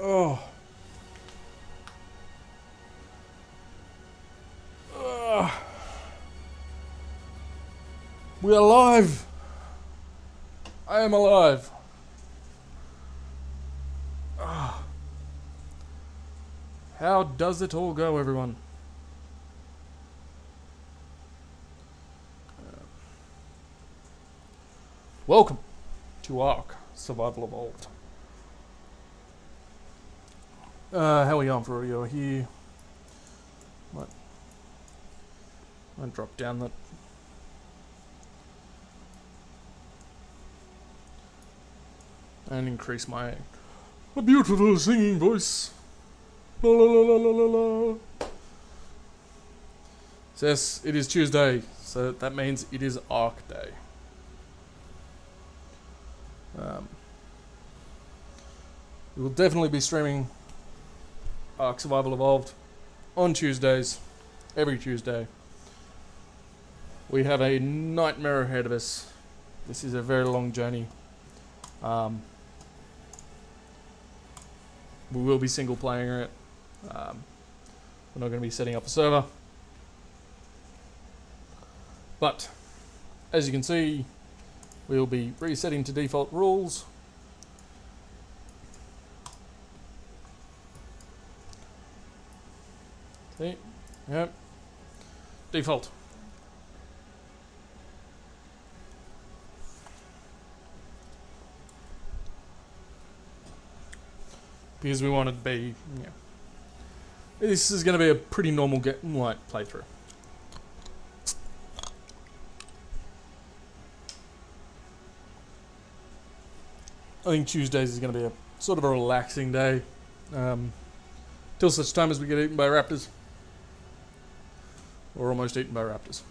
Oh. Ugh. We are alive. I am alive. Ugh. How does it all go, everyone? Welcome to Ark Survival Evolved. How are we going for audio here? What? I'll drop down that. And increase my beautiful singing voice. La la la la la la. So yes, it is Tuesday, so that means it is Ark Day. We will definitely be streaming Ark Survival Evolved on Tuesdays, every Tuesday. We have a nightmare ahead of us. This is a very long journey. We will be single playing it. We're not going to be setting up a server. But, as you can see, we'll be resetting to default rules. See? Yep. Default. Because we want it to be, yeah. This is going to be a pretty normal playthrough. I think Tuesdays is going to be a sort of a relaxing day. Till such time as we get eaten by raptors. Or almost eaten by raptors.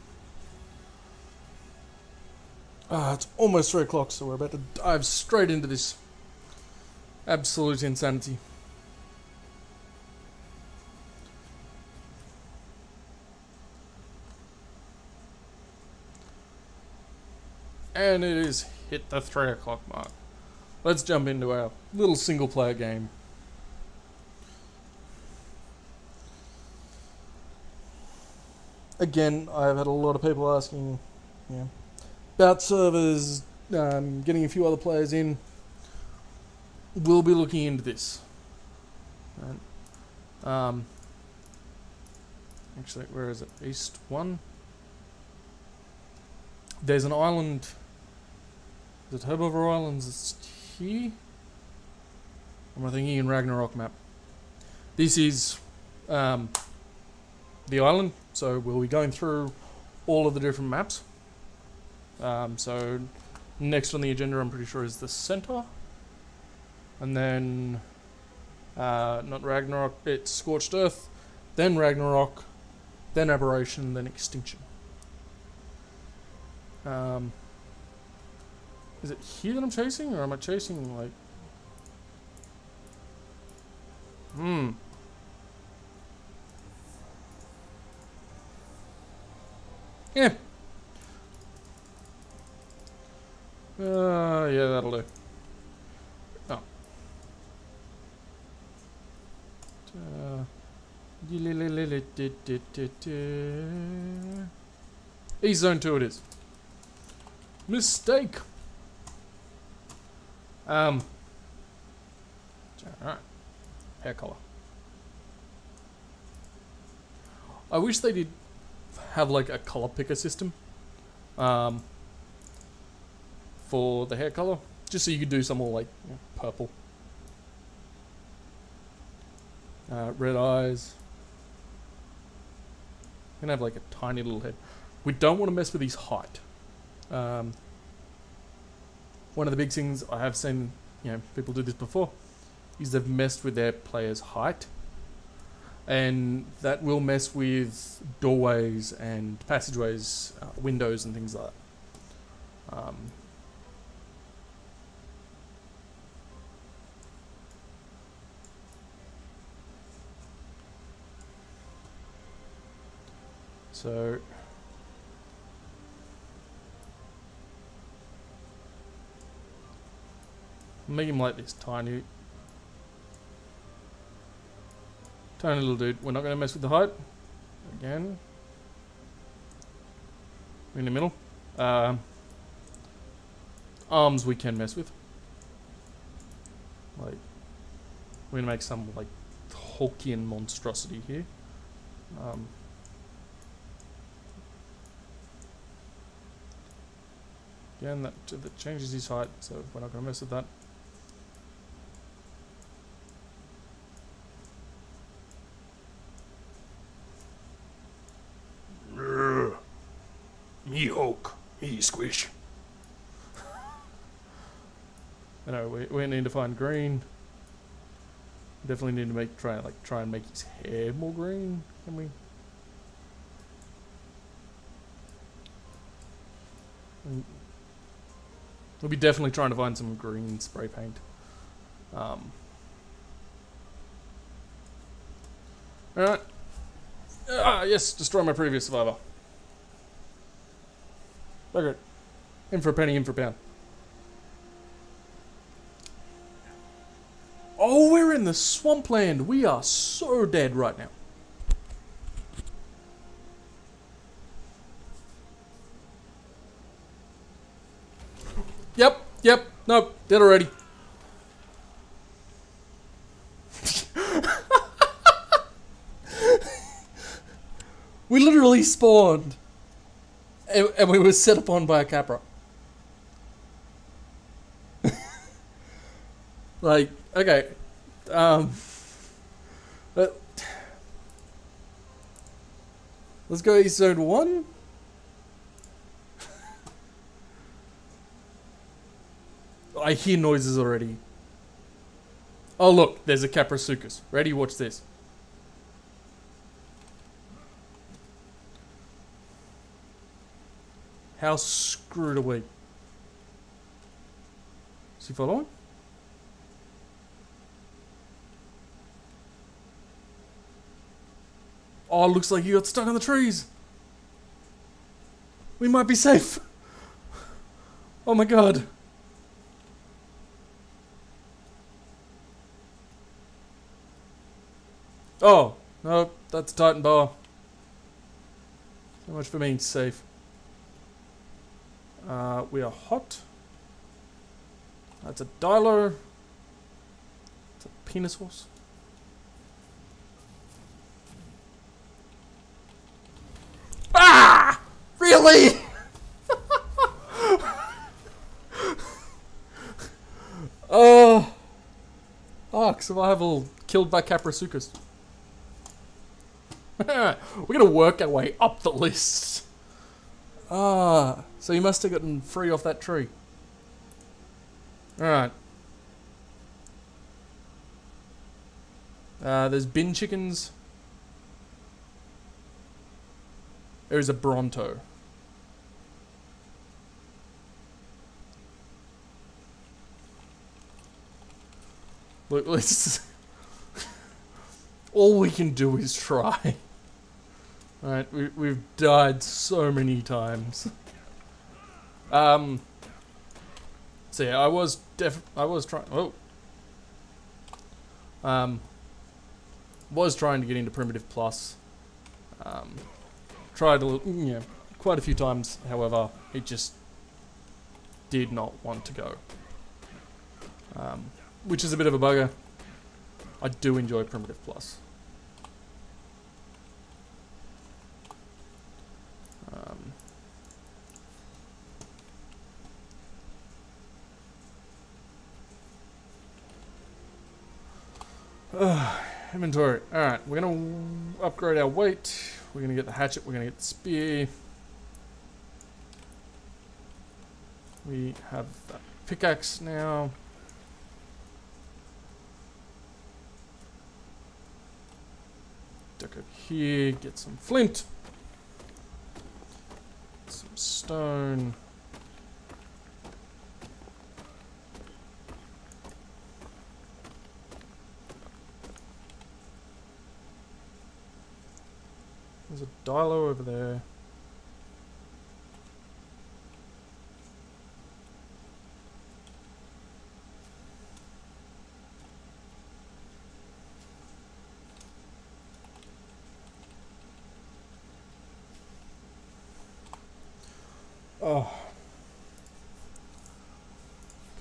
It's almost 3 o'clock, so we're about to dive straight into this absolute insanity. And it is hit the 3 o'clock mark. Let's jump into our little single player game. Again, I've had a lot of people asking about servers, getting a few other players in. We'll be looking into this. Right. Actually, where is it? East 1? There's an island. Is it Herbivore Islands? It's here? Or am I thinking in Ragnarok map? This is the island, so we'll be going through all of the different maps. So next on the agenda, I'm pretty sure, is the center. And then, not Ragnarok, it's Scorched Earth, then Ragnarok, then Aberration, then Extinction. Is it here that I'm chasing, or am I chasing, like... Yeah. Yeah, that'll do. Oh. East Zone 2 it is. Mistake. Alright. Hair color. I wish they did have like a color picker system for the hair color, just so you could do some more like purple, red eyes. Gonna have like a tiny little head. We don't want to mess with his height. One of the big things I have seen, people do this before, is they've messed with their player's height, and that will mess with doorways and passageways, windows and things like that. So make him like this tiny. Tiny little dude. We're not going to mess with the height. Again. In the middle. Arms we can mess with. Like, we're going to make some, like, Hulkian monstrosity here. Again, that changes his height, so we're not going to mess with that. Me Hulk, me Squish. I know we need to find green. Definitely need to try and make his hair more green. Can we? We'll be definitely trying to find some green spray paint. Alright. Yes, destroy my previous survivor. Okay. In for a penny, in for a pound. Oh, we're in the swampland. We are so dead right now. Yep, nope, dead already. We literally spawned. And we were set upon by a Capra. Like, okay. Let's go East Zone 1. I hear noises already. Oh look, there's a Caprasuchus. Ready? Watch this. How screwed are we? Is he following? Oh, looks like he got stuck on the trees. We might be safe. Oh my god. Oh, no, that's a Titan bar. So much for being safe. We are hot. That's a Dilo. It's a penis horse. Ah! Really? Oh. Arc survival killed by Caprasuchus. We're gonna work our way up the list. Ah, so you must have gotten free off that tree. Alright. There's bin chickens. There's a Bronto. Look, let's... All we can do is try. Alright, we've died so many times. So yeah, I was trying... Oh. Was trying to get into Primitive Plus. Tried quite a few times, however, it just did not want to go. Which is a bit of a bugger. I do enjoy Primitive Plus. Inventory. Alright, we're going to upgrade our weight. We're going to get the hatchet. We're going to get the spear. We have that pickaxe now. Duck over here. Get some flint. Some stone. There's a Dilo over there. Oh,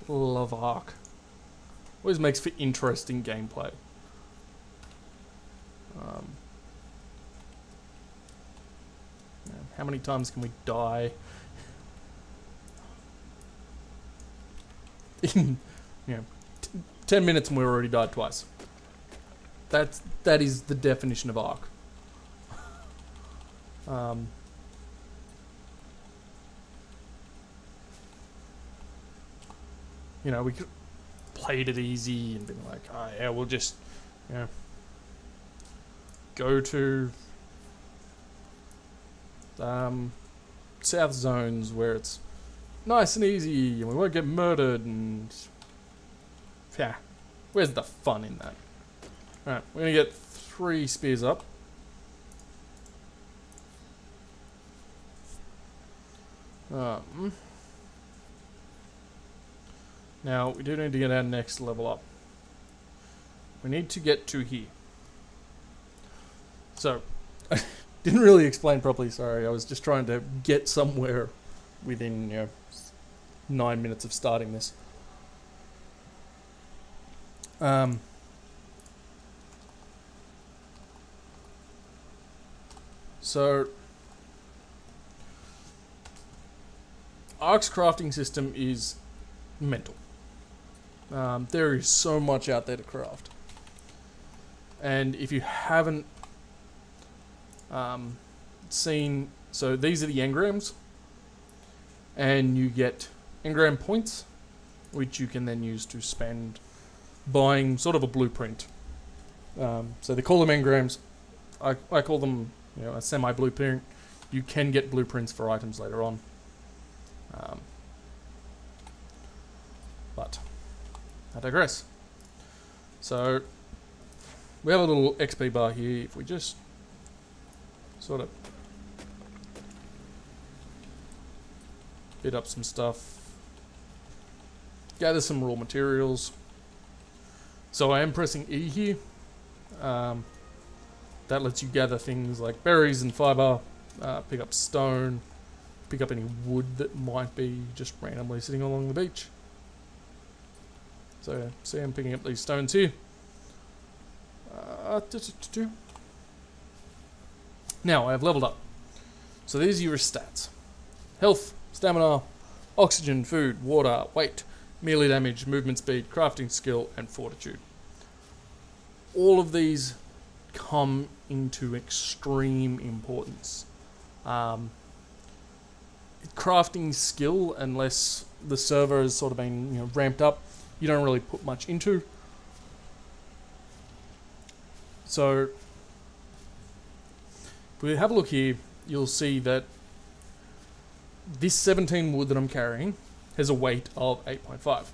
love Arc. Always makes for interesting gameplay. How many times can we die? In 10 minutes and we've already died twice. That is the definition of Arc. You know, we could played it easy and been like, oh yeah, we'll just, go to south zones where it's nice and easy and we won't get murdered and yeah, where's the fun in that? Alright, we're gonna get 3 spears up. Now, we do need to get our next level up. We need to get to here. So, I didn't really explain properly, sorry. I was just trying to get somewhere within, 9 minutes of starting this. So, Arc's crafting system is mental. There is so much out there to craft. And if you haven't seen... So these are the engrams. And you get engram points, which you can then use to spend buying sort of a blueprint. So they call them engrams. I call them a semi-blueprint. You can get blueprints for items later on. But I digress. So we have a little XP bar here. If we just sort of bit up some stuff, gather some raw materials. So I am pressing E here. That lets you gather things like berries and fiber, pick up stone, pick up any wood that might be just randomly sitting along the beach. So, see, I'm picking up these stones here. Now, I have leveled up. So these are your stats. Health, stamina, oxygen, food, water, weight, melee damage, movement speed, crafting skill, and fortitude. All of these come into extreme importance. Crafting skill, unless the server has sort of been ramped up, you don't really put much into. So if we have a look here, you'll see that this 17 wood that I'm carrying has a weight of 8.5.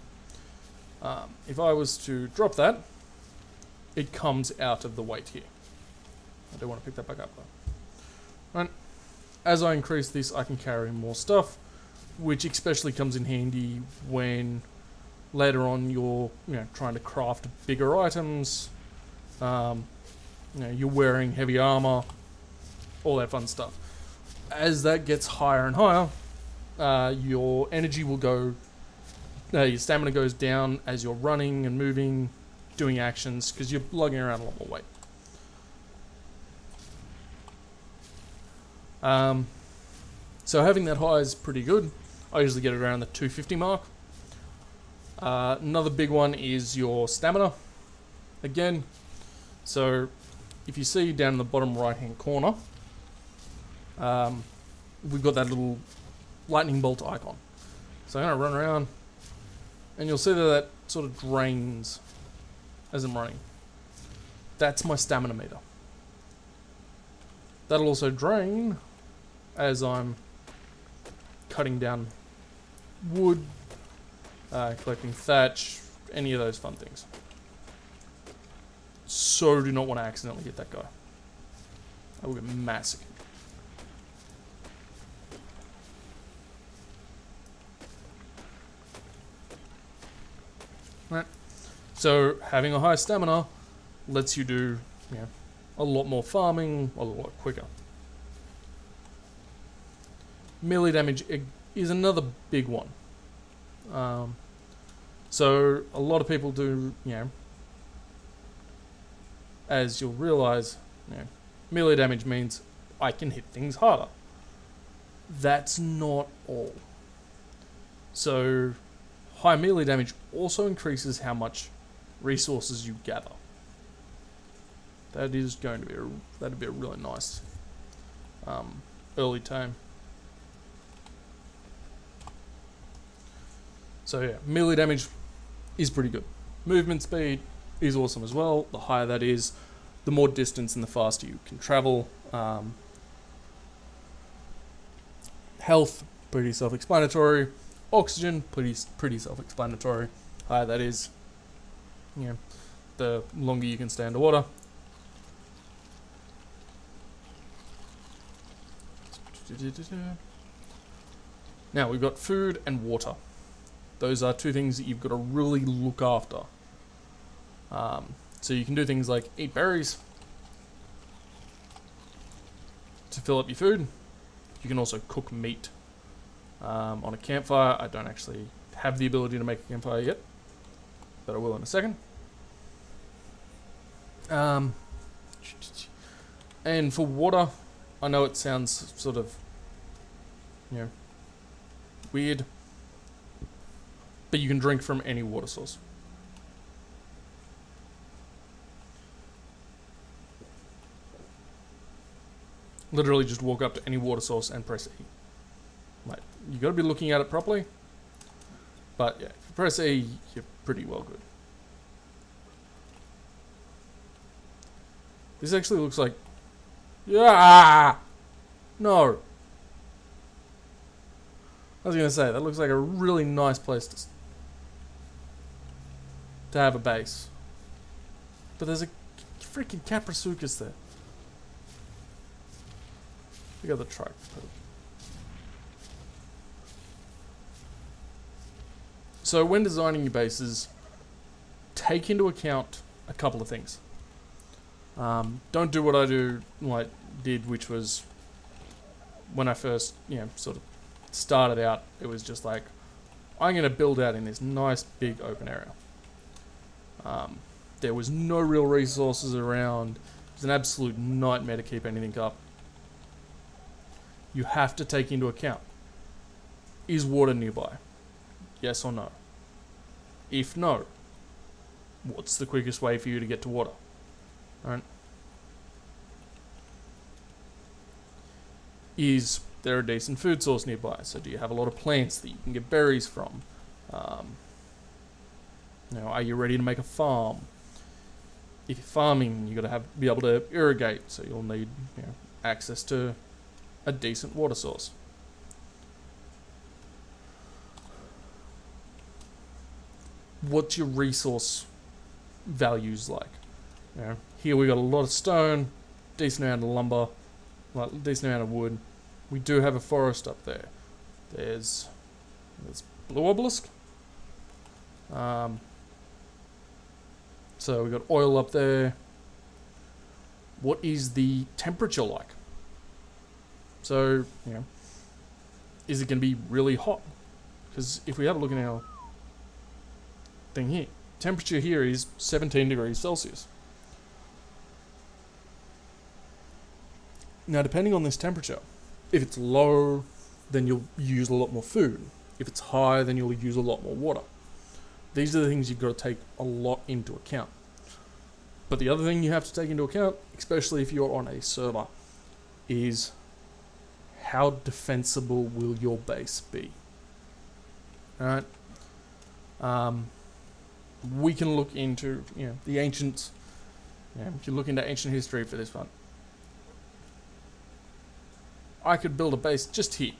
If I was to drop that, it comes out of the weight here. I do want to pick that back up though. Right. As I increase this, I can carry more stuff, which especially comes in handy when later on you're trying to craft bigger items. You're wearing heavy armor, all that fun stuff. As that gets higher and higher, your energy will go, your stamina goes down as you're running and moving, doing actions, because you're lugging around a lot more weight. So having that high is pretty good. I usually get it around the 250 mark. Another big one is your stamina. Again, so if you see down in the bottom right hand corner, we've got that little lightning bolt icon. So I'm going to run around and you'll see that sort of drains as I'm running. That's my stamina meter. That'll also drain as I'm cutting down wood, collecting thatch, any of those fun things. So do not want to accidentally hit that guy. I will get massacred. Right. So having a high stamina lets you do a lot more farming a lot quicker. Melee damage is another big one. So a lot of people do, as you'll realise, melee damage means I can hit things harder. That's not all. So high melee damage also increases how much resources you gather. That is going to be that'd be a really nice early tame. So yeah, melee damage is pretty good. Movement speed is awesome as well. The higher that is, the more distance and the faster you can travel. Health, pretty self-explanatory. Oxygen, pretty self-explanatory. Higher that is, the longer you can stay underwater. Now we've got food and water. Those are two things that you've got to really look after. So you can do things like eat berries to fill up your food. You can also cook meat on a campfire. I don't actually have the ability to make a campfire yet, but I will in a second. And for water, I know it sounds sort of, weird, but you can drink from any water source. Literally just walk up to any water source and press E. Like, you got to be looking at it properly, but yeah, if you press E, you're pretty well good. This actually looks like, no. I was gonna say that looks like a really nice place to have a base, but there's a freaking Caprasuchus there. We got the truck. So when designing your bases, take into account a couple of things. Don't do what I did, which was when I first, sort of started out. It was just like, I'm going to build out in this nice big open area. There was no real resources around. It was an absolute nightmare to keep anything up. You have to take into account, is water nearby? Yes or no? If no, what's the quickest way for you to get to water? Alright. Is there a decent food source nearby? So do you have a lot of plants that you can get berries from? Are you ready to make a farm? If you're farming, you got to be able to irrigate, so you'll need access to a decent water source. What's your resource values like? Here we got a lot of stone, decent amount of lumber, decent amount of wood. We do have a forest up there. There's blue obelisk. So we got oil up there. What is the temperature like? So, is it going to be really hot? Because if we have a look at our thing here, temperature here is 17 degrees Celsius. Now, depending on this temperature, if it's low, then you'll use a lot more food. If it's high, then you'll use a lot more water. These are the things you've got to take a lot into account. But the other thing you have to take into account, especially if you're on a server, is how defensible will your base be? Alright? We can look into, the ancients. If you look into ancient history for this one, I could build a base just here.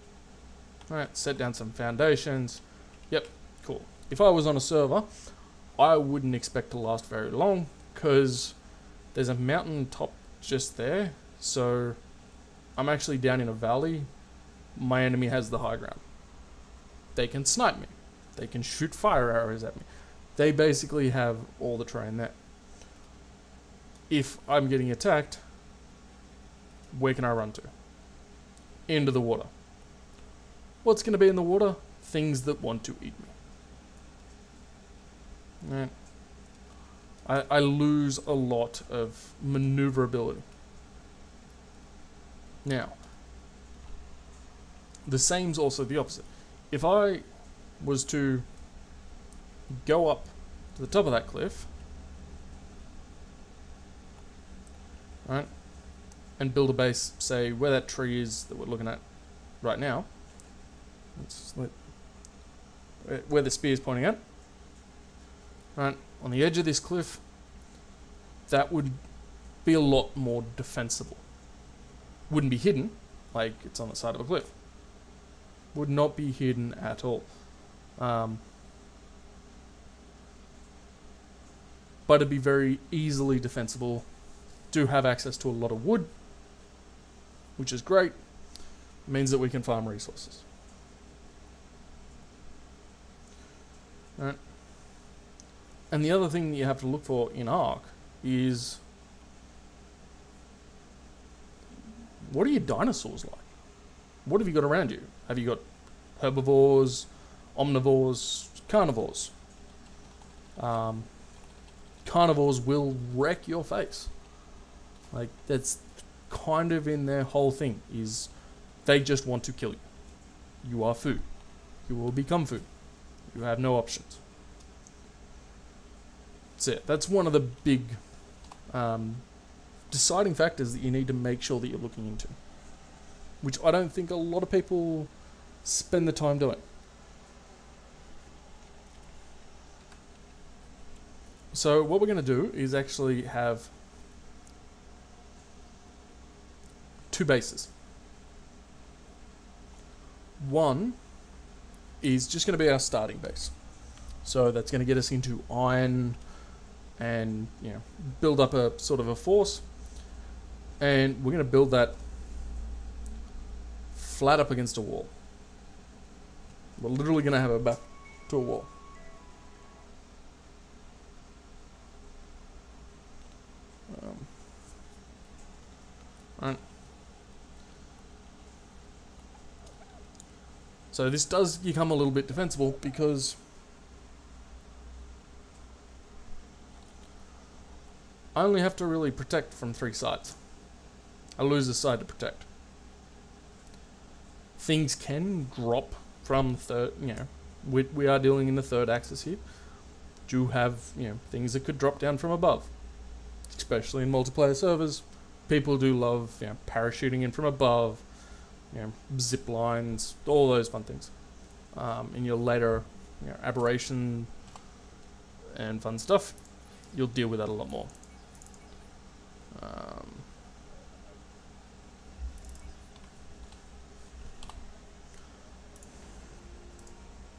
Alright, set down some foundations. Yep, cool. If I was on a server, I wouldn't expect to last very long, because there's a mountain top just there, so I'm actually down in a valley. My enemy has the high ground. They can snipe me. They can shoot fire arrows at me. They basically have all the terrain there. If I'm getting attacked, where can I run to? Into the water. What's going to be in the water? Things that want to eat me. Right. I lose a lot of maneuverability. Now, the same's also the opposite. If I was to go up to the top of that cliff, right, and build a base, say, where that tree is that we're looking at right now, where the spear is pointing at, right, on the edge of this cliff, that would be a lot more defensible. Wouldn't be hidden, like it's on the side of a cliff. Would not be hidden at all. But it'd be very easily defensible. Do have access to a lot of wood, which is great. It means that we can farm resources. Right. And the other thing that you have to look for in Ark is, what are your dinosaurs like? What have you got around you? Have you got herbivores, omnivores, carnivores? Carnivores will wreck your face. Like, that's kind of in their whole thing, is they just want to kill you. You are food. You will become food. You have no options. That's it. That's one of the big deciding factors that you need to make sure that you're looking into, which I don't think a lot of people spend the time doing. So what we're going to do is actually have two bases. One is just going to be our starting base. So that's going to get us into iron and, you know, build up a sort of a force. And we're going to build that flat up against a wall. We're literally going to have a back to a wall. Right. So this does become a little bit defensible because I only have to really protect from 3 sides. I lose a side to protect. Things can drop from the third, you know, we are dealing in the third axis here. Do have, you know, things that could drop down from above. Especially in multiplayer servers. People do love, you know, parachuting in from above, you know, zip lines, all those fun things. In your later, you know, aberration and fun stuff, you'll deal with that a lot more.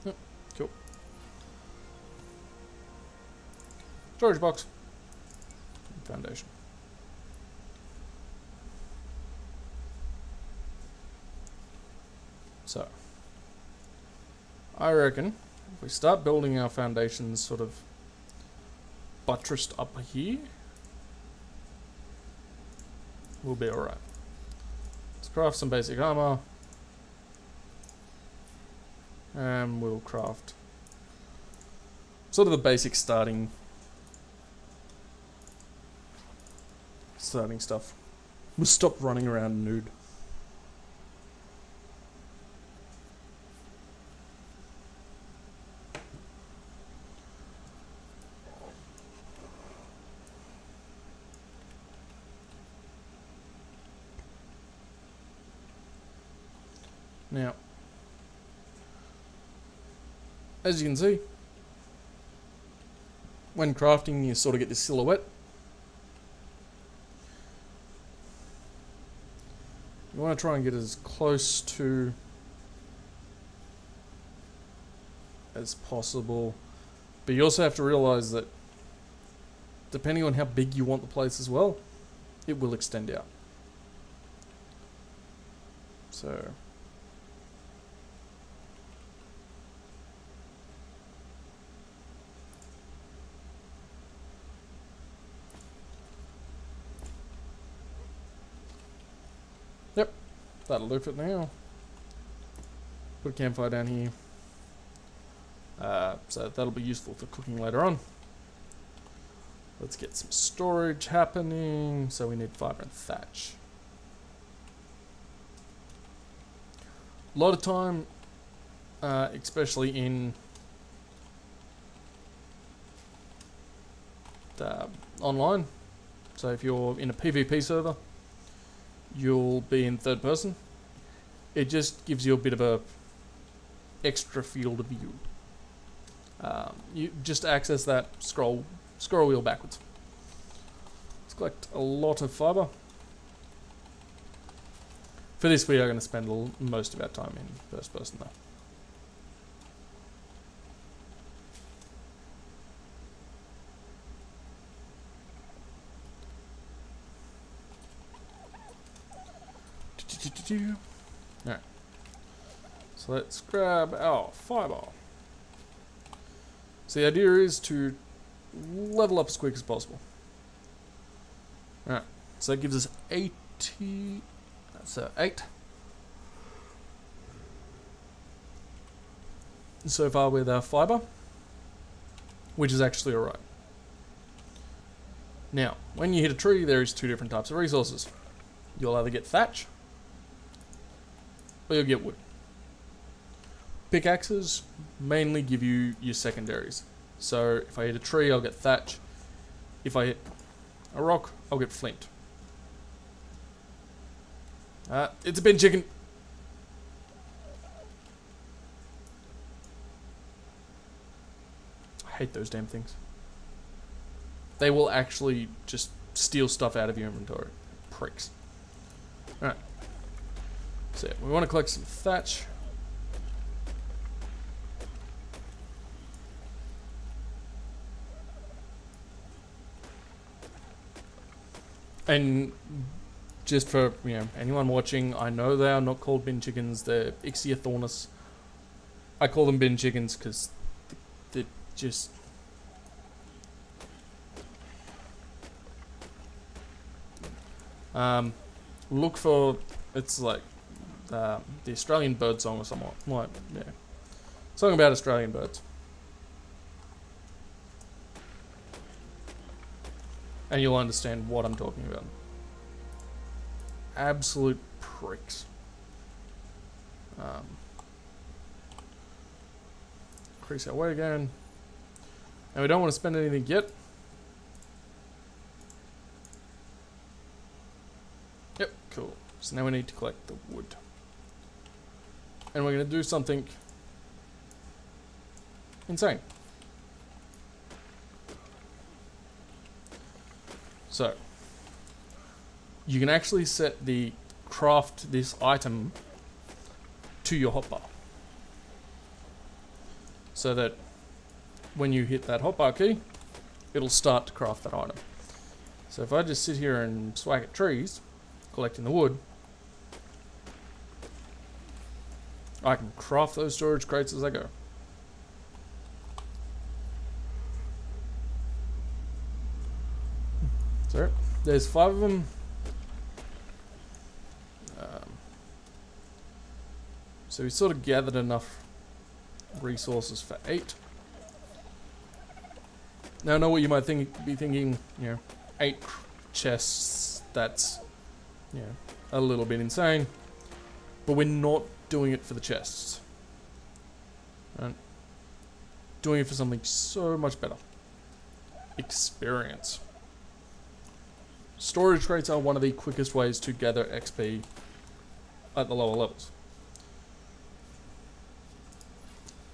Yep, cool. Storage box. Foundation. So, I reckon if we start building our foundations sort of buttressed up here, we'll be alright. Let's craft some basic armor. And we'll craft sort of the basic starting stuff. We'll stop running around nude. Now, as you can see, when crafting you sort of get this silhouette. You want to try and get as close to as possible, but you also have to realize that depending on how big you want the place as well, it will extend out. So yep, that'll do for it now. Put a campfire down here. So that'll be useful for cooking later on. Let's get some storage happening. So we need fiber and thatch. A lot of time, especially in online. So if you're in a PvP server, you'll be in third person. It just gives you a bit of a extra field of view. You just access that scroll wheel backwards. Let's collect a lot of fiber. For this we are going to spend most of our time in first person though. Alright. So let's grab our fiber. So the idea is to level up as quick as possible. Alright. So that gives us 80. So 8. So far with our fiber, which is actually alright. Now, when you hit a tree, there is two different types of resources. You'll either get thatch, or you'll get wood. Pickaxes mainly give you your secondaries. So if I hit a tree, I'll get thatch. If I hit a rock, I'll get flint. It's a bin chicken. I hate those damn things. They will actually just steal stuff out of your inventory. Pricks. Alright. So we want to collect some thatch. And just for anyone watching, I know they are not called bin chickens. They're Ixiathornis. I call them bin chickens because they're just look for it's like the Australian bird song or somewhat. Like song about Australian birds. And you'll understand what I'm talking about. Absolute pricks. Increase our weight again. And we don't want to spend anything yet. Yep, cool. So now we need to collect the wood. And we're going to do something insane. So, you can actually set the craft this item to your hotbar. So that when you hit that hotbar key, it'll start to craft that item. So if I just sit here and swag at trees, collecting the wood, I can craft those storage crates as I go. So there's 5 of them. So we sort of gathered enough resources for 8. Now I know what you might be thinking, 8 chests, that's, a little bit insane. But we're not doing it for the chests. Right? Doing it for something so much better. Experience. Storage crates are one of the quickest ways to gather XP at the lower levels.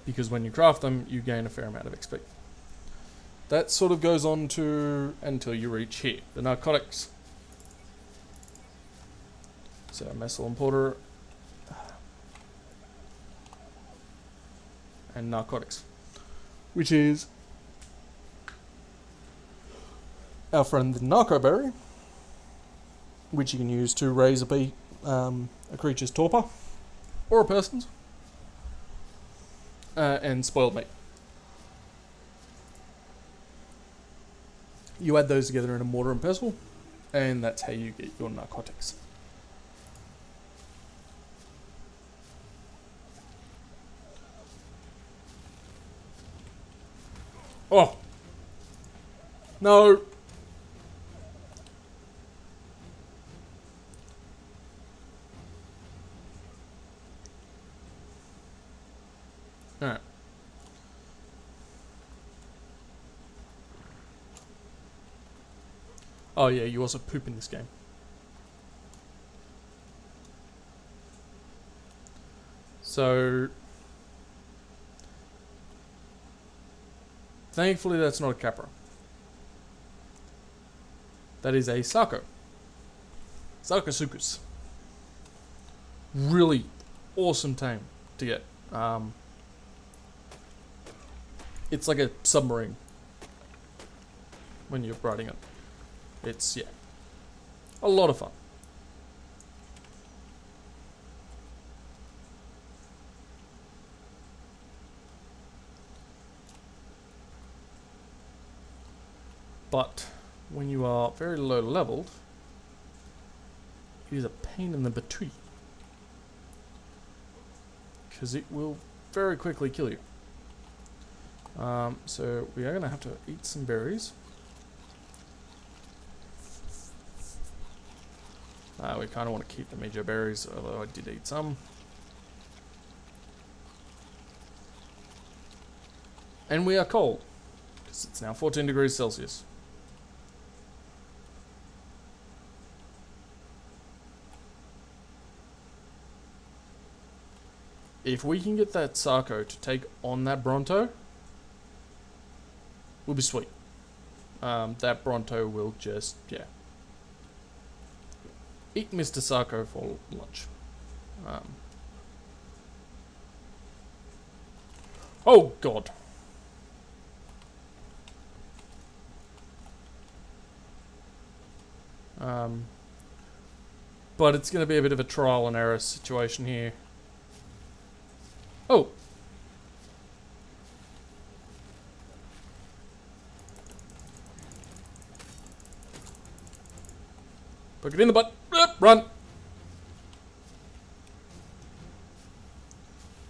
Because when you craft them, you gain a fair amount of XP. That sort of goes on to until you reach here, the narcotics. So Messel and Porter and narcotics, which is our friend the Narcoberry, which you can use to raise a creature's torpor or a person's. And spoiled meat. You add those together in a mortar and pestle, and that's how you get your narcotics. Oh! No! Alright. Oh yeah, you also poop in this game. So... thankfully that's not a Capra. That is a Sako. Sakosukus. Really awesome tame to get. It's like a submarine when you're riding it. It's, yeah, a lot of fun. But when you are very low leveled, it is a pain in the batui. Because it will very quickly kill you. So we are going to have to eat some berries. We kind of want to keep the major berries, although I did eat some. And we are cold, because it's now 14 degrees Celsius. If we can get that Sako to take on that Bronto, will be sweet. That Bronto will just, yeah. Eat Mr. Sako for lunch. Oh, God. But it's going to be a bit of a trial and error situation here. Oh! Poke it in the butt. Run!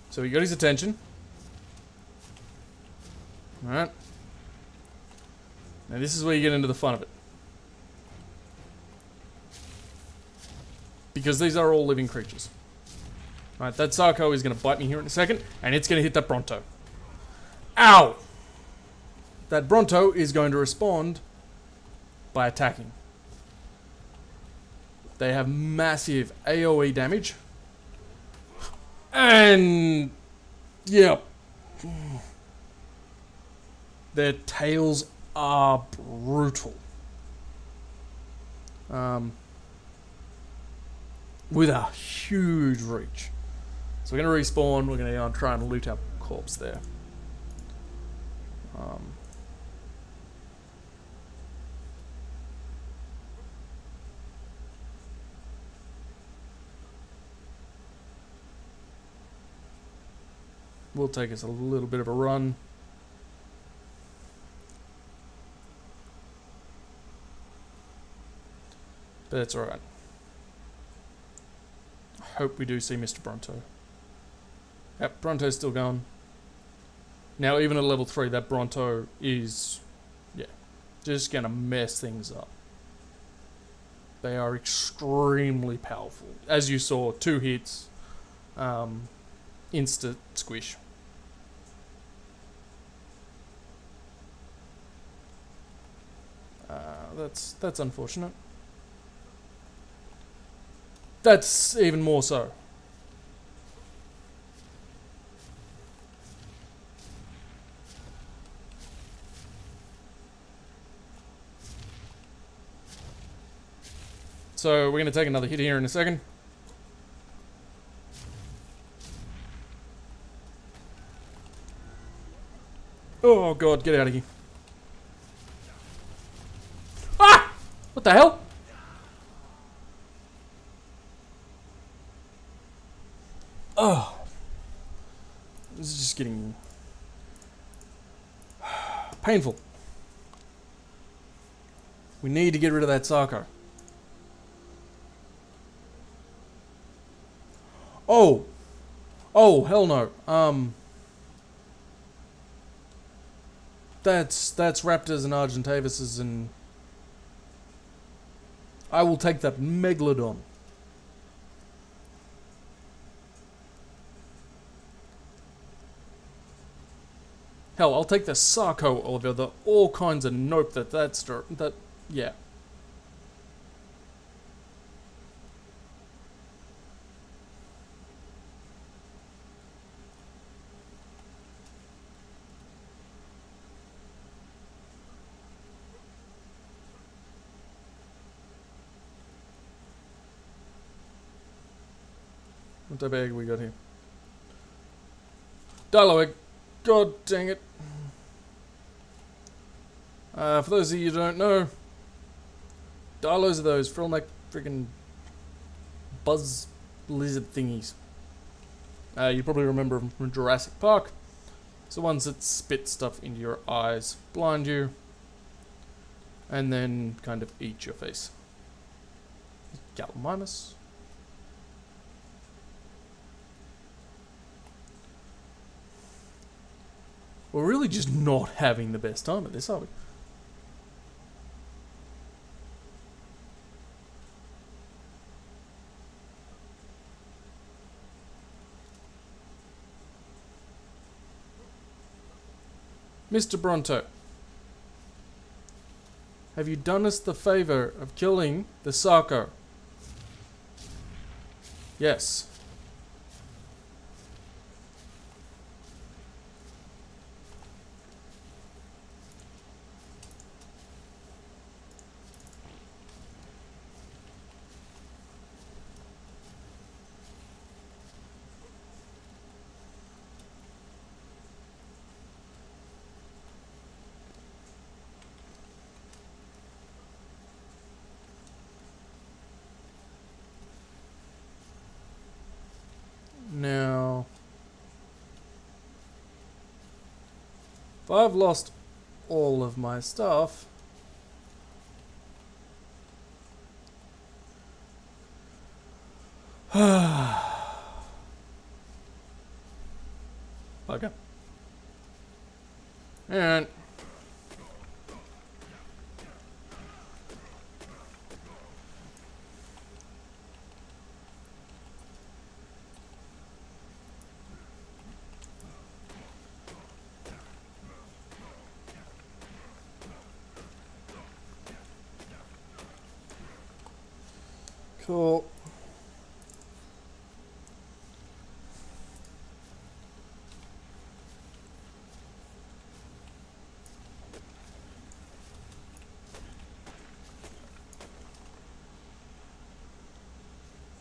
So he got his attention. Alright. Now this is where you get into the fun of it. Because these are all living creatures. Alright, that Sako is going to bite me here in a second, and it's going to hit that Bronto. Ow! That Bronto is going to respond by attacking. They have massive AoE damage. And... yeah. Their tails are brutal. With a huge reach. So we're going to respawn. We're going to try and loot our corpse there. Will take us a little bit of a run. But that's alright. I hope we do see Mr. Bronto. Yep, Bronto's still going. Now, even at level 3, that Bronto is, yeah, just going to mess things up. They are extremely powerful. As you saw, 2 hits, instant squish. That's unfortunate. That's even more so. So we're going to take another hit here in a second. Oh God, get out of here. Ah! What the hell? Oh. This is just getting painful. We need to get rid of that Sako. Oh. Oh, hell no. That's raptors and argentavises, and I will take that megalodon. Hell, I'll take the Sarco Oliver, the all kinds of nope that, yeah. What type of egg we got here? Dilo egg. God dang it. For those of you who don't know, Dilos are those frill-neck freaking buzz lizard thingies. You probably remember them from Jurassic Park. It's the ones that spit stuff into your eyes, blind you, and then kind of eat your face. Gallimimus. We're really just not having the best time at this, are we? Mr. Bronto, have you done us the favor of killing the Sarco? Yes. Now, if I've lost all of my stuff, okay. And cool.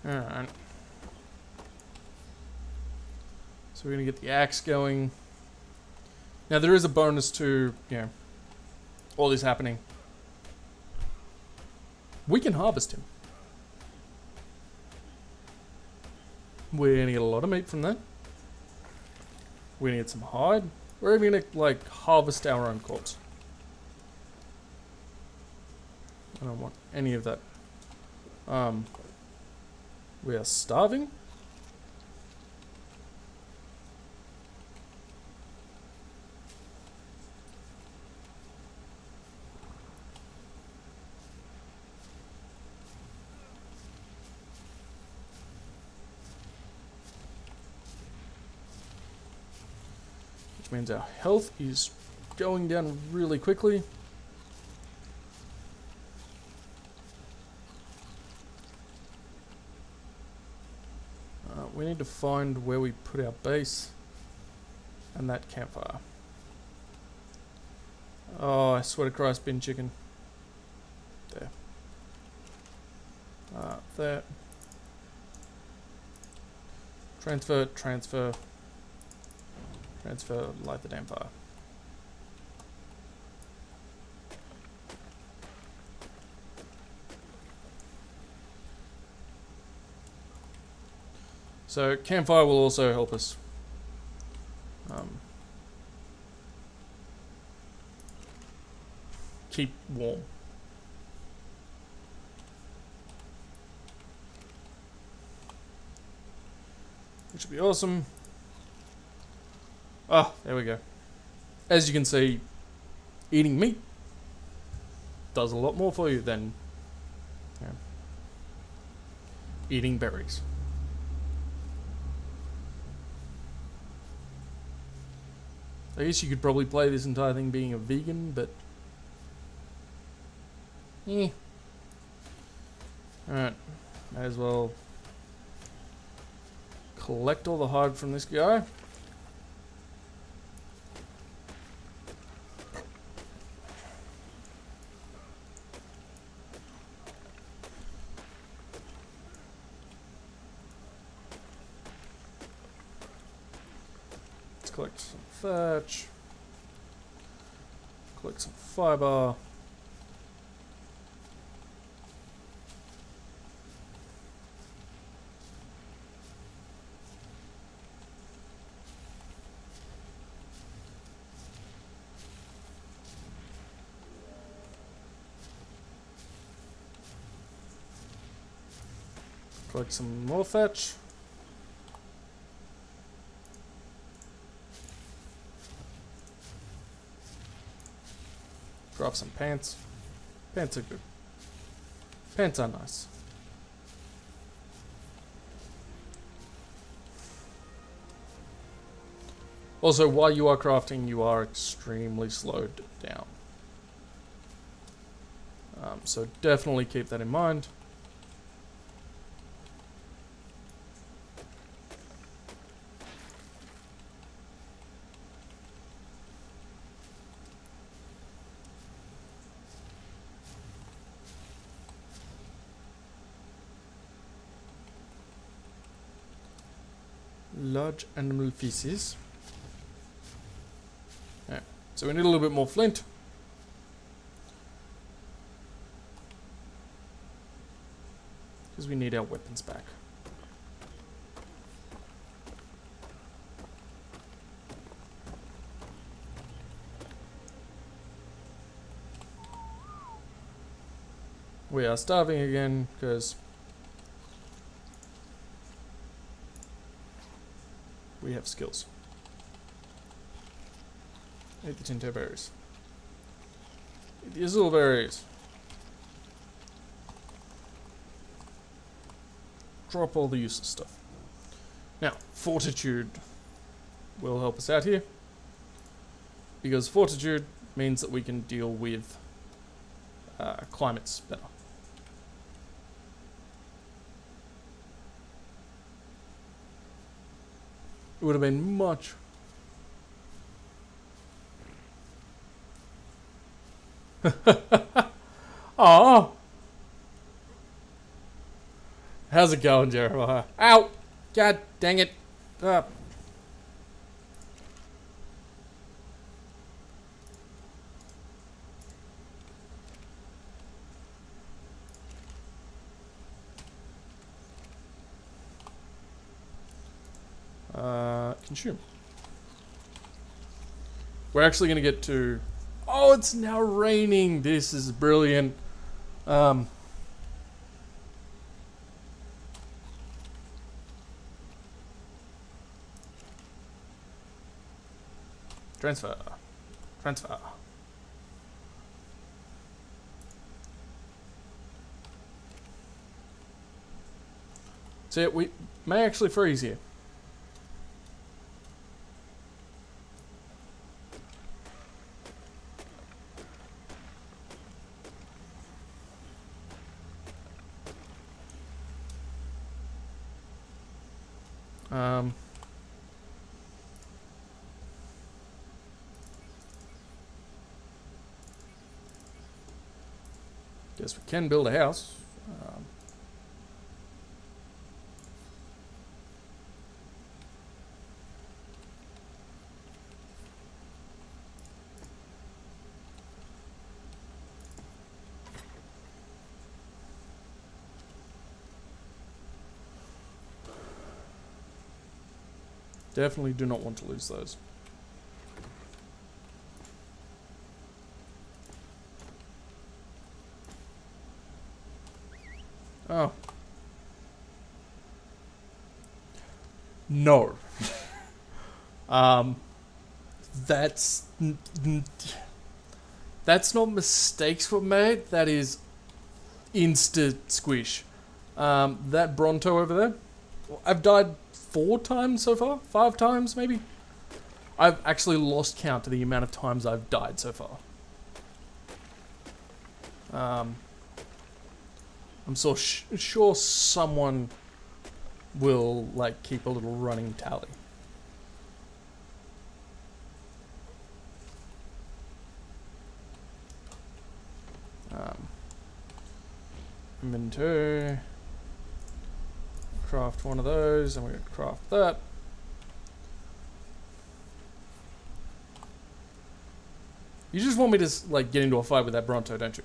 Alright. So we're going to get the axe going. Now there is a bonus to, you know, all this happening. We can harvest him. We're going to get a lot of meat from that. We're going to get some hide. We're even going to, like, harvest our own corpse. I don't want any of that. We are starving. Which means our health is going down really quickly. We need to find where we put our base and that campfire. Oh, I swear to Christ, bin chicken. There. There. Transfer, transfer. Transfer, light the damn fire. So campfire will also help us keep warm. Which would be awesome. Ah, there we go. As you can see, eating meat does a lot more for you than eating berries. I guess you could probably play this entire thing being a vegan, but Alright, may as well collect all the hide from this guy. Let's collect some thatch. Collect some fiber. Collect some more thatch. Drop some pants. Pants are good. Pants are nice. Also, while you are crafting, you are extremely slowed down. So definitely keep that in mind. Large animal feces. Yeah. So we need a little bit more flint. Because we need our weapons back. We are starving again because we have skills. Eat the tinto berries. Eat the azul berries. Drop all the useless stuff. Now, fortitude will help us out here. Because fortitude means that we can deal with climates better. It would have been much. Oh, how's it going, Jeremiah? Ow! God dang it! Consume. We're actually going to get to... Oh, it's now raining! This is brilliant. Transfer. Transfer. So yeah, we may actually freeze here. Guess we can build a house. Definitely do not want to lose those. Oh. No. That's... That's not mistakes were made. That is insta squish. That Bronto over there, I've died 4 times so far, 5 times maybe. I've actually lost count to the amount of times I've died so far. I'm so sure someone will like keep a little running tally. Inventory. Craft one of those, and we're gonna craft that. You just want me to like get into a fight with that Bronto, don't you?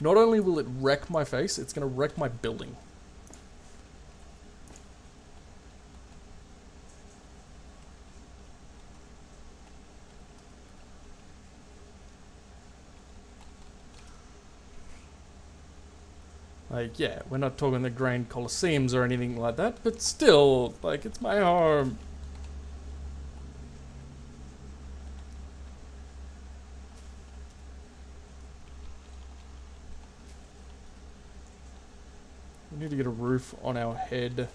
Not only will it wreck my face, it's gonna wreck my building. Like, yeah, we're not talking the Grand Colosseums or anything like that, but still, like, it's my home. We need to get a roof on our head.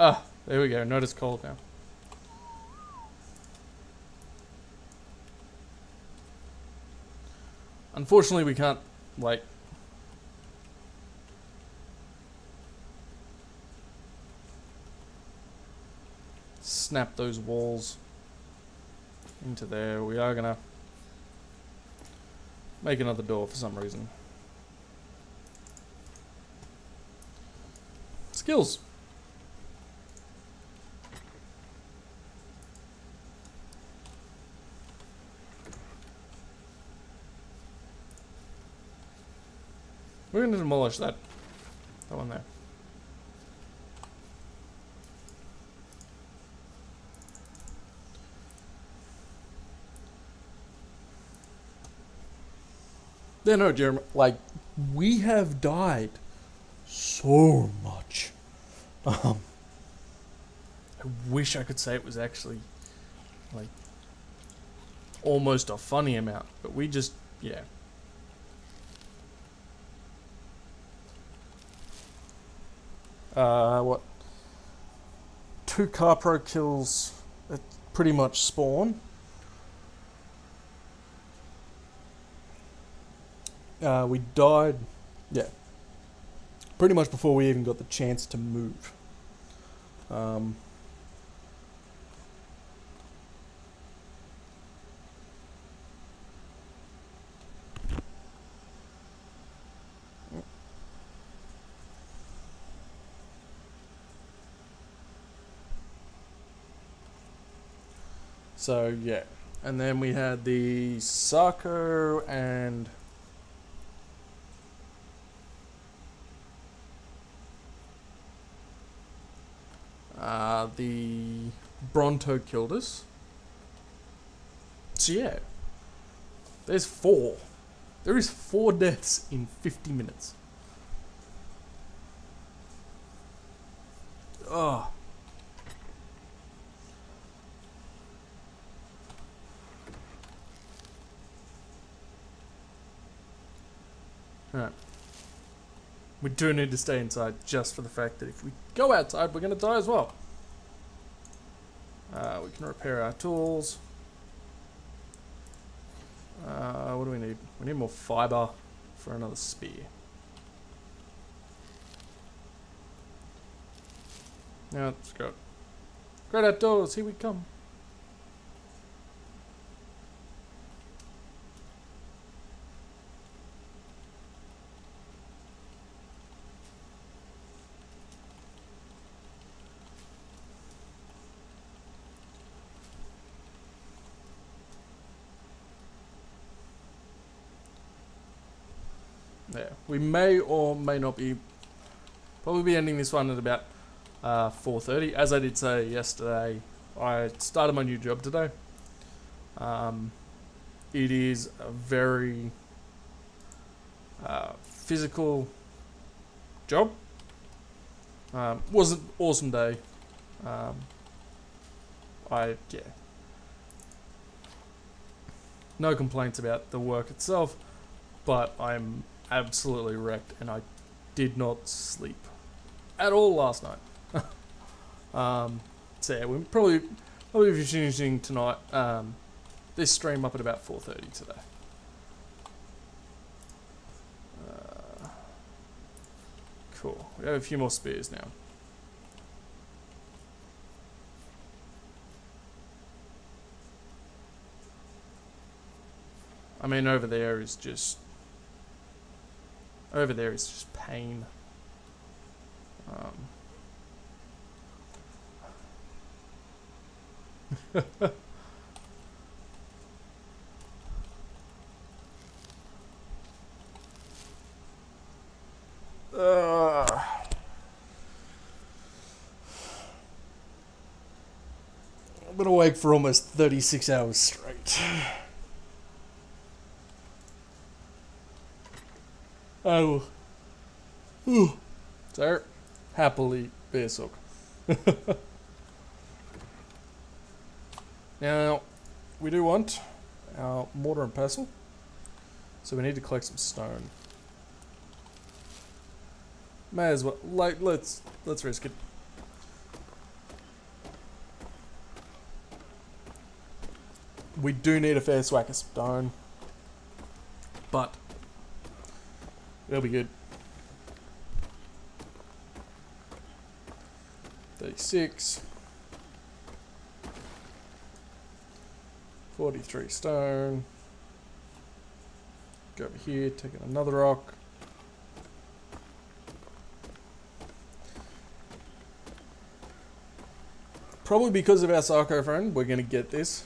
Ah, there we go. Not as cold now. Unfortunately, we can't, like... snap those walls into there. We are gonna make another door for some reason. Skills. We're going to demolish that one there. Yeah, no, Jeremy, like, we have died so much. I wish I could say it was actually, like, almost a funny amount, but we just, yeah. What? 2 car pro kills at pretty much spawn. We died, yeah, pretty much before we even got the chance to move. So, yeah. And then we had the Sarko and... the Bronto killed us. So, yeah. There's 4. There is 4 deaths in 50 minutes. Ugh. Alright. We do need to stay inside just for the fact that if we go outside, we're going to die as well. We can repair our tools. What do we need? We need more fiber for another spear. Now let's go. Great outdoors, here we come. Yeah, we may or may not be, probably be ending this one at about 4:30. As I did say yesterday, I started my new job today. It is a very physical job. Was an awesome day. Yeah, no complaints about the work itself, but I'm absolutely wrecked and I did not sleep at all last night. So yeah, we'll probably be finishing tonight. This stream up at about 4:30 today. Cool. We have a few more spears now. I mean, over there is just pain. I've been awake for almost 36 hours straight. Oh. So, happily bear soak. Now, we do want our mortar and pestle, so we need to collect some stone. May as well, like, let's risk it. We do need a fair swack of stone, but it'll be good. 36. 43 stone. Go over here, take another rock. Probably because of our Sarko friend, we're going to get this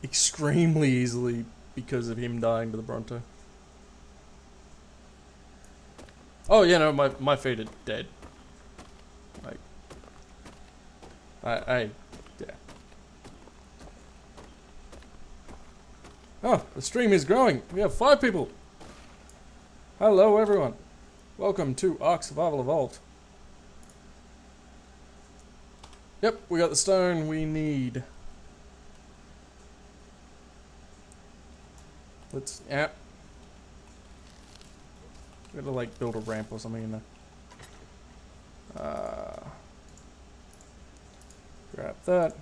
extremely easily because of him dying to the Bronto. Oh yeah, no, my feet are dead. Like, yeah. Oh, the stream is growing. We have 5 people. Hello everyone. Welcome to Ark Survival Evolved. Yep, we got the stone we need. Yep. We gotta like build a ramp or something in there. Grab that.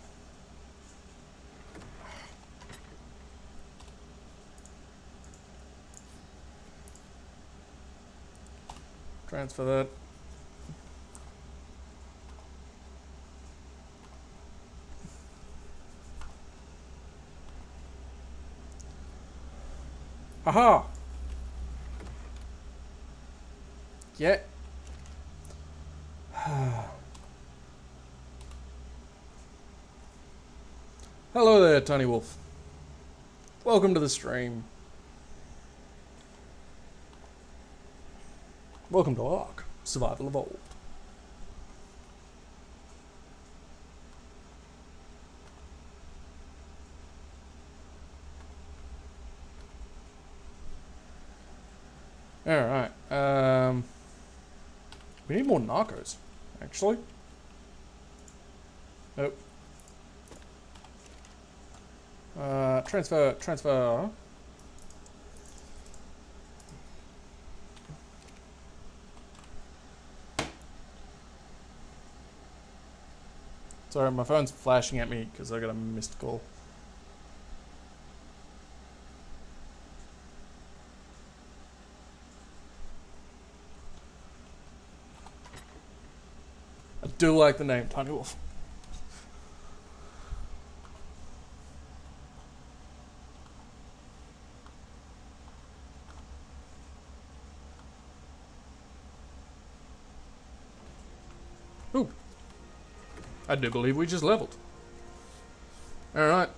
Transfer that. Haha! Yeah. Hello there, Tiny Wolf. Welcome to the stream. Welcome to Ark Survival Evolved. Alright, we need more narcos, actually. Nope. Transfer. Sorry, my phone's flashing at me because I got a missed call. I do like the name Tiny Wolf. Ooh. I do believe we just leveled. Alright.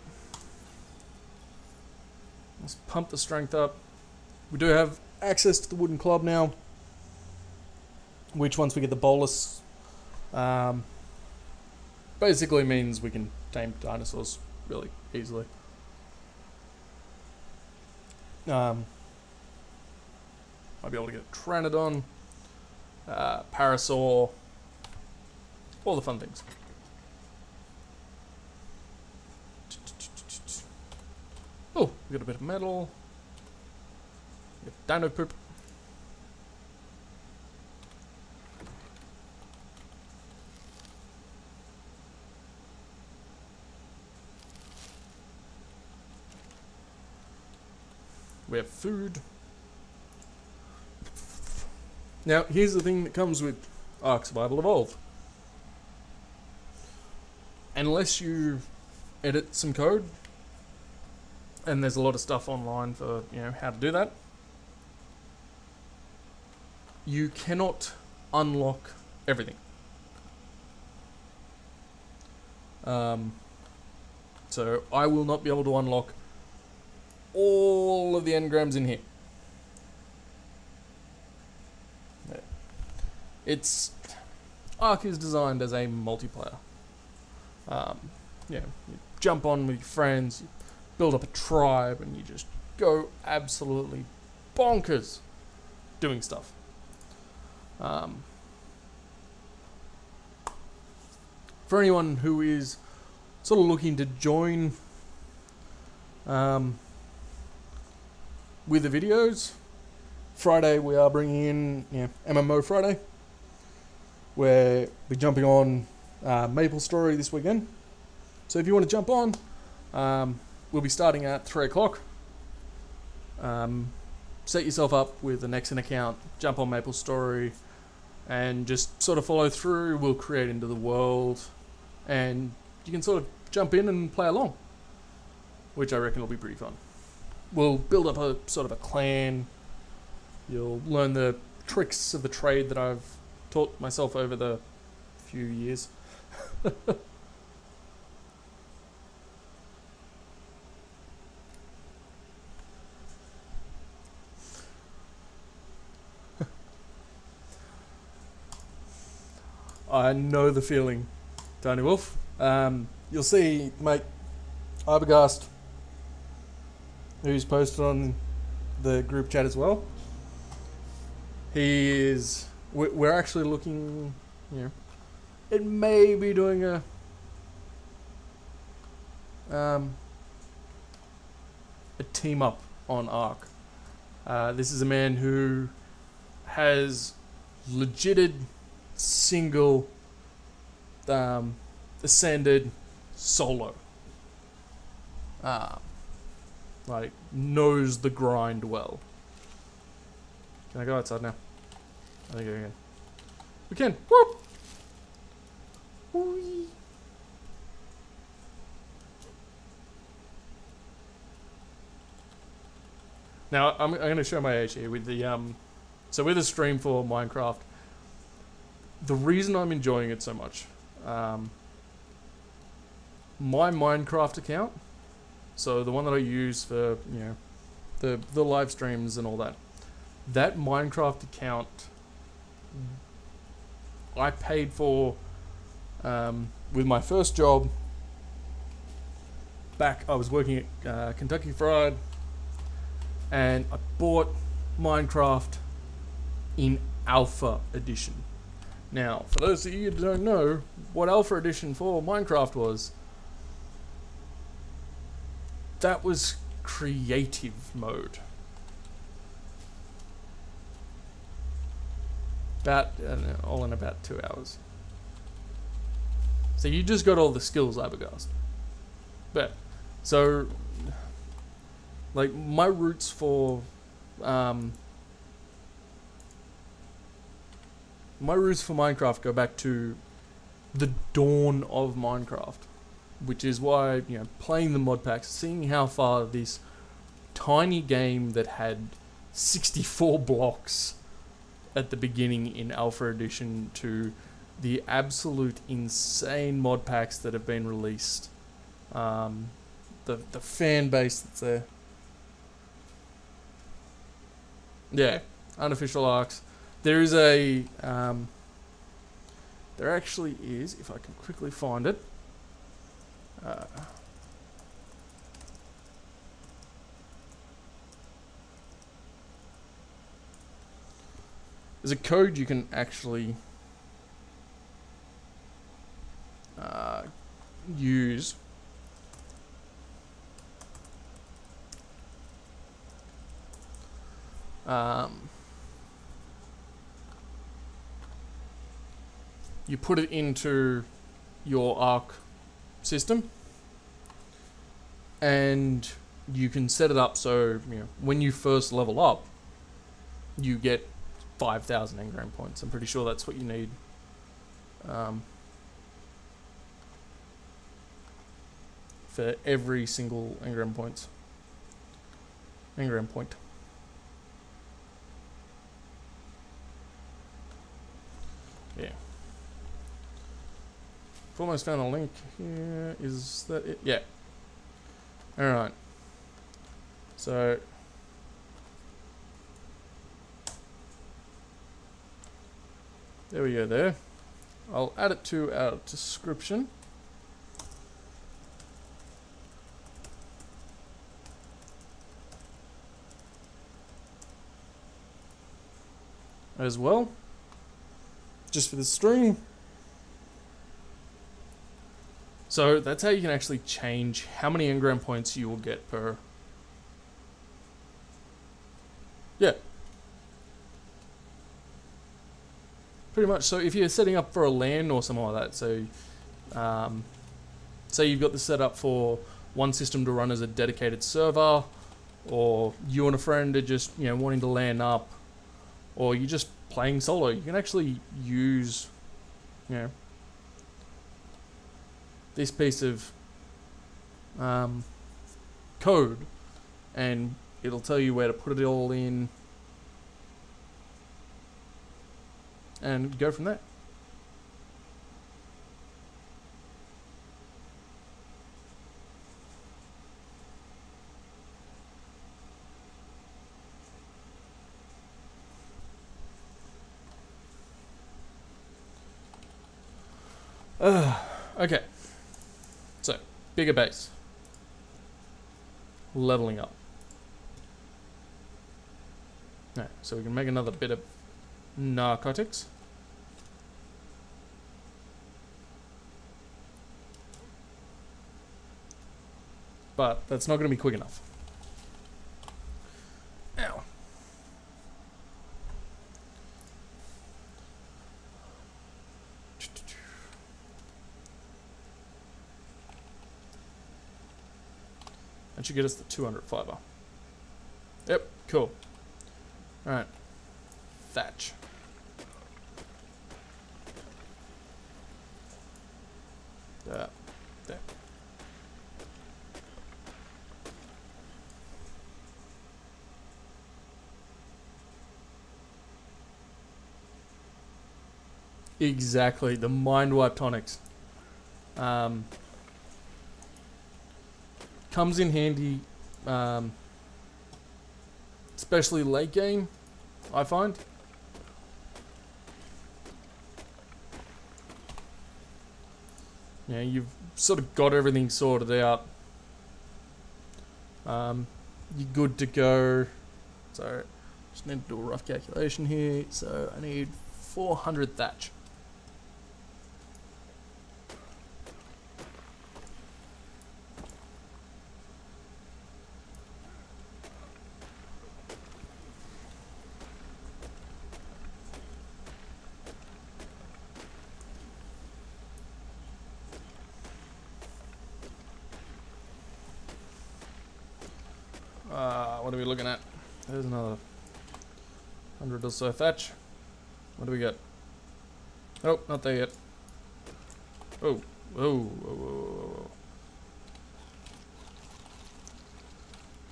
Let's pump the strength up. We do have access to the wooden club now, which once we get the bolus, basically means we can tame dinosaurs really easily. Might be able to get a Pteranodon, Parasaur, all the fun things. Oh, we got a bit of metal. We got dino poop. We have food. Now, here's the thing that comes with Ark Survival Evolved. Unless you edit some code, and there's a lot of stuff online for, you know, how to do that, you cannot unlock everything. So I will not be able to unlock all of the engrams in here. It's Ark is designed as a multiplayer. You jump on with your friends, you build up a tribe, and you just go absolutely bonkers doing stuff. For anyone who is sort of looking to join with the videos, Friday we are bringing in MMO Friday, where we're jumping on Maple Story this weekend. So if you want to jump on, we'll be starting at 3 o'clock. Set yourself up with an Nexon account, jump on Maple Story, and just sort of follow through. We'll create into the world, and you can sort of jump in and play along, which I reckon will be pretty fun. We'll build up a sort of a clan. You'll learn the tricks of the trade that I've taught myself over the few years. I know the feeling, Tiny Wolf. You'll see, mate, Arbogast, who's posted on the group chat as well. He is. We're actually looking. It may be doing a team up on Ark. This is a man who has legited single ascended solo. Like, knows the grind well. Can I go outside now? I think I can. We can. Whoop! Whee! Now I'm going to show my age here with the so with a stream for Minecraft. The reason I'm enjoying it so much, my Minecraft account, so the one that I use for the live streams and all that, that Minecraft account I paid for with my first job. Back, I was working at Kentucky Fried, and I bought Minecraft in Alpha Edition. Now, for those of you who don't know what Alpha Edition for Minecraft was, that was creative mode. All in about 2 hours. So you just got all the skills Arbogast. But, so, like, my roots for Minecraft go back to the dawn of Minecraft, which is why, playing the mod packs, seeing how far this tiny game that had 64 blocks at the beginning in Alpha Edition to the absolute insane mod packs that have been released, the fan base that's there. Yeah, unofficial arcs. There is a there actually is, if I can quickly find it. There's a code you can actually use. You put it into your arc system, and you can set it up so when you first level up, you get 5,000 engram points. I'm pretty sure that's what you need. For every single engram point. Yeah. I've almost found a link here. Is that it? Yeah. Alright. So there we go there. I'll add it to our description. As well. Just for the stream. So that's how you can actually change how many engram points you will get per. Yeah. Pretty much. So if you're setting up for a LAN or something like that, so say you've got this set up for one system to run as a dedicated server, or you and a friend are just wanting to LAN up, or you're just playing solo, you can actually use this piece of code, and it'll tell you where to put it all in, and go from there. Okay. So, bigger base. Leveling up. No, so we can make another bit of narcotics. But that's not going to be quick enough. Ow. That should get us the 200 fiber. Yep, cool. Alright. Thatch. There. Exactly, the mind wipe tonics. Comes in handy, especially late game, I find. Yeah, you've sort of got everything sorted out. You're good to go. So, just need to do a rough calculation here. So, I need 400 thatch. What are we looking at? There's another 100 or so thatch. What do we get? Oh, not there yet. Oh, whoa, whoa, whoa,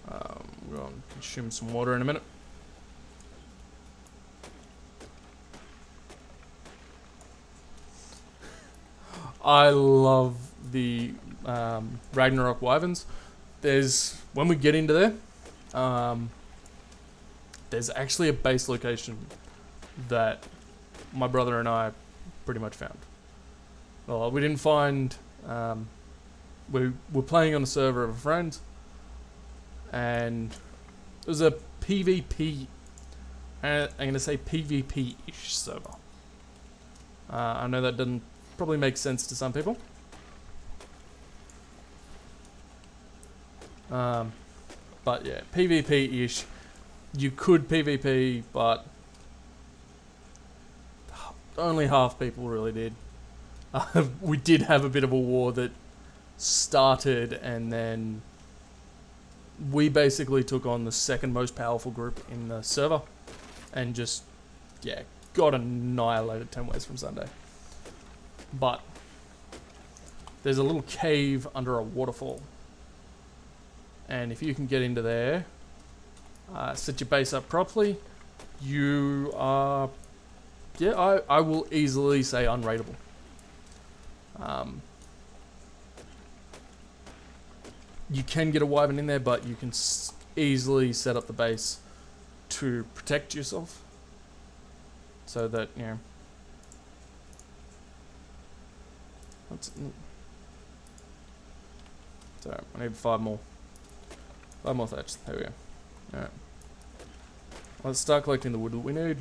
whoa. We're going to consume some water in a minute. I love the Ragnarok wyverns. There's, when we get into there, there's actually a base location that my brother and I pretty much found. Well, we didn't find. We were playing on a server of a friend, and it was a PvP. I'm going to say PvP-ish server. I know that doesn't probably make sense to some people. But yeah, PvP-ish. You could PvP, but only half people really did. We did have a bit of a war that started, and then we basically took on the second most powerful group in the server, and just, yeah, got annihilated 10 ways from Sunday. But there's a little cave under a waterfall, and if you can get into there, set your base up properly, you are, yeah, I will easily say unrateable. You can get a wyvern in there, but you can easily set up the base to protect yourself, so that, you know, so I need 5 more thatch. There we go. Alright, let's start collecting the wood that we need.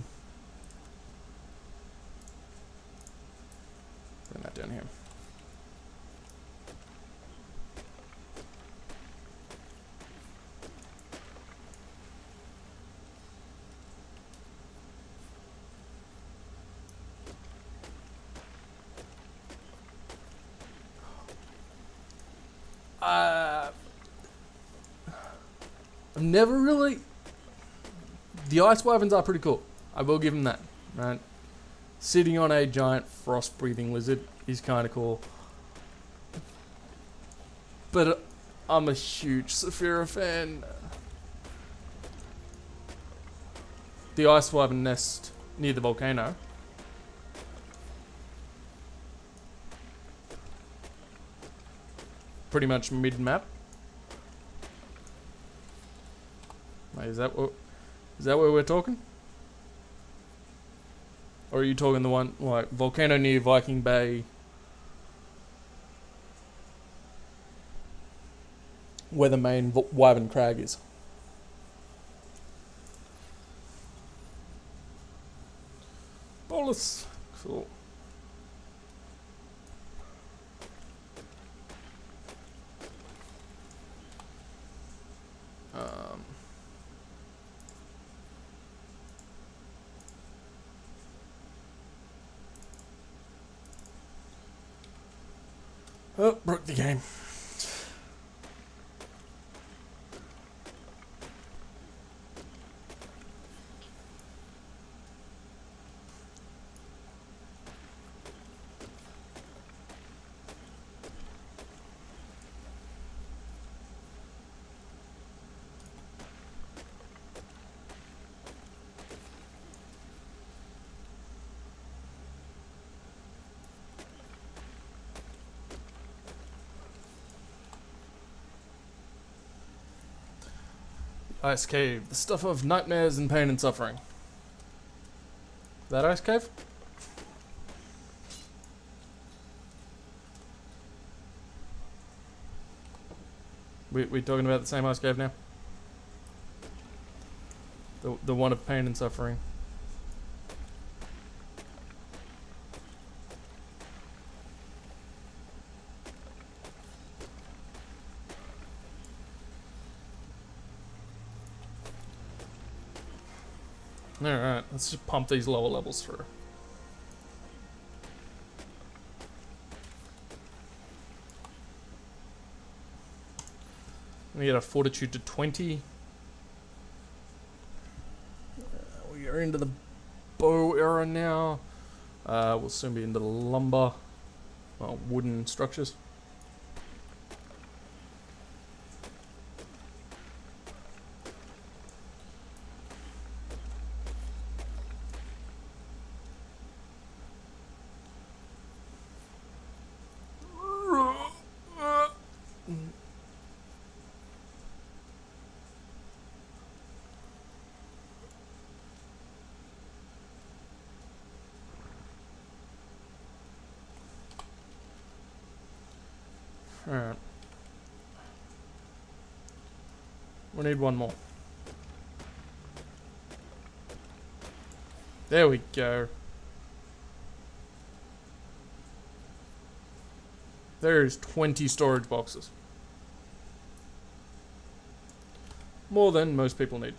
Bring that down here. I'm never really... The ice wyverns are pretty cool. I will give them that, right? Sitting on a giant frost-breathing lizard is kind of cool. But I'm a huge Saphira fan. The ice wyvern nest near the volcano. Pretty much mid-map. Wait, is that where we're talking? Or are you talking the one, like, volcano near Viking Bay, where the main wyvern crag is? Bolus. Cool. Oh, broke the game. Ice cave, the stuff of nightmares and pain and suffering. That ice cave? We talking about the same ice cave now? The one of pain and suffering. Alright, let's just pump these lower levels through. We get a fortitude to 20. We are into the bow era now. We'll soon be into the lumber, wooden structures. Alright. We need one more. There we go. There's 20 storage boxes. More than most people need.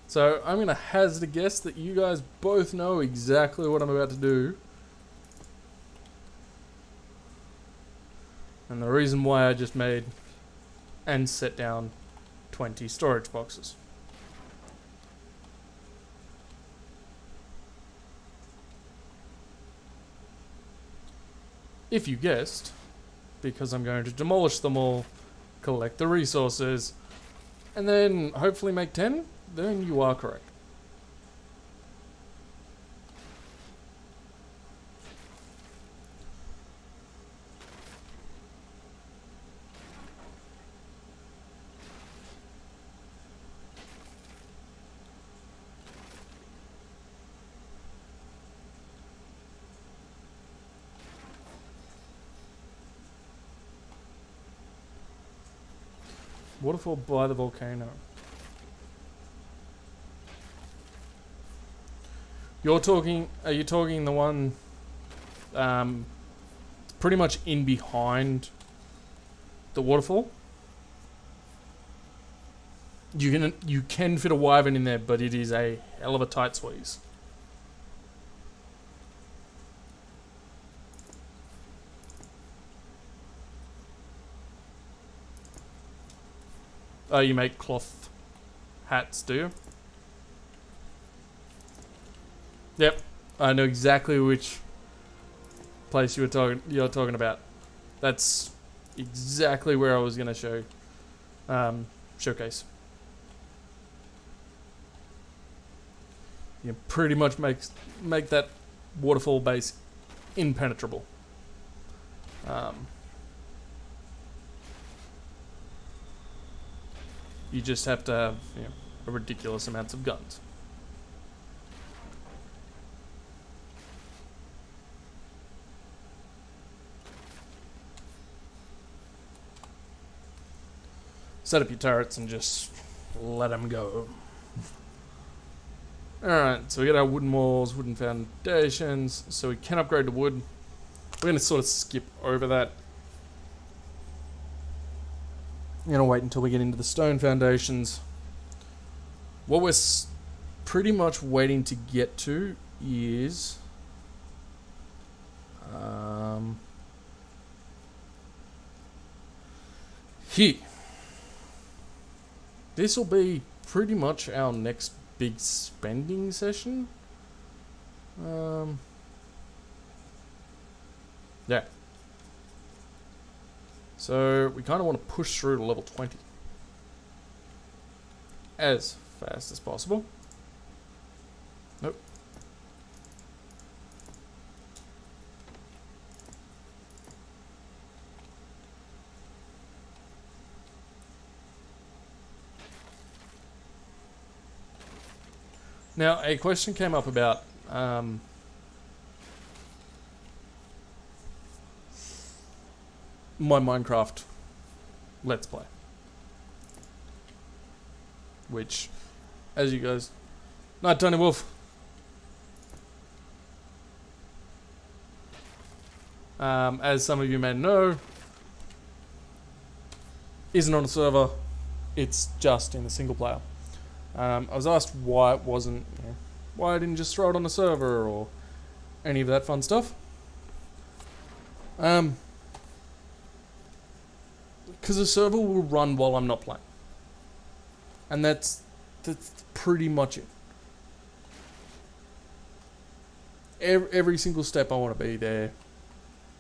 So I'm going to hazard a guess that you guys both know exactly what I'm about to do. And the reason why I just made and set down 20 storage boxes. If you guessed, because I'm going to demolish them all, collect the resources, and then hopefully make 10, then you are correct. Waterfall by the volcano. You're talking, are you talking the one pretty much in behind the waterfall? You can fit a wyvern in there, but it is a hell of a tight squeeze. Oh, you make cloth hats, do you? Yep, I know exactly which place you're talking about. That's exactly where I was gonna showcase. You can pretty much make that waterfall base impenetrable. You just have to have, you know, a ridiculous amounts of guns. Set up your turrets and just let them go. Alright, so we got our wooden walls, wooden foundations, so we can upgrade to wood. We're going to sort of skip over that. I'm going to wait until we get into the stone foundations. What we're pretty much waiting to get to is... here. This will be pretty much our next big spending session. Yeah. So we kind of want to push through to level 20 as fast as possible. Nope. Now, a question came up about my Minecraft Let's Play. Which, as you guys... Night, Tony Wolf. As some of you may know, isn't on a server. It's just in the single player. I was asked why it wasn't, you know, why I didn't just throw it on a server or any of that fun stuff. Because the server will run while I'm not playing, and that's pretty much it. every single step I want to be there,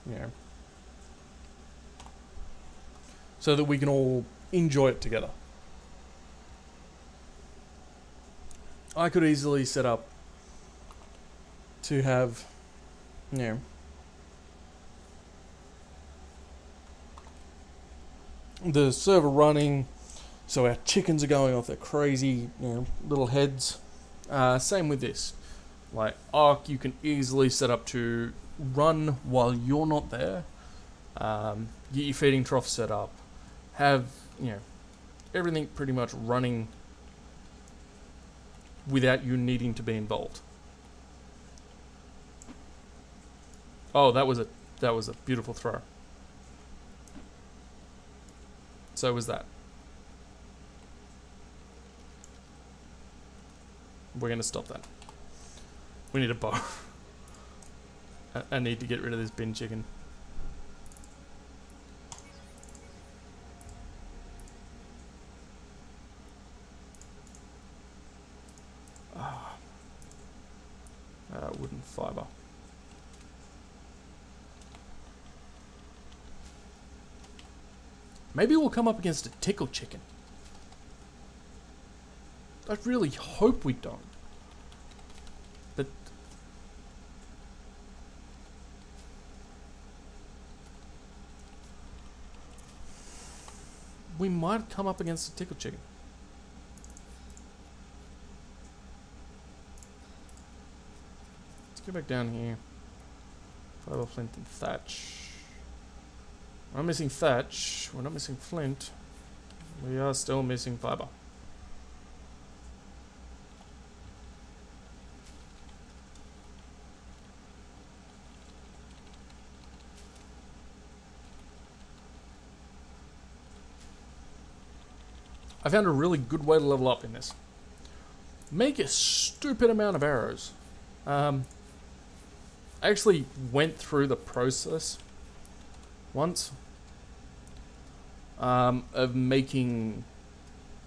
you know, so that we can all enjoy it together. I could easily set up to have, you know, the server running, so our chickens are going off their crazy, you know, little heads. Same with this. Like Arc, you can easily set up to run while you're not there. Get your feeding trough set up. Have, you know, everything pretty much running without you needing to be involved. Oh, that was a beautiful throw. So was that. We're going to stop that. We need a bow. I need to get rid of this bin chicken. Wooden fiber. Maybe we'll come up against a tickle chicken. I really hope we don't. But we might come up against a tickle chicken. Let's go back down here. Fiber, flint, and thatch. We're not missing thatch. We're not missing flint. We are still missing fiber. I found a really good way to level up in this. Make a stupid amount of arrows. I actually went through the process once of making,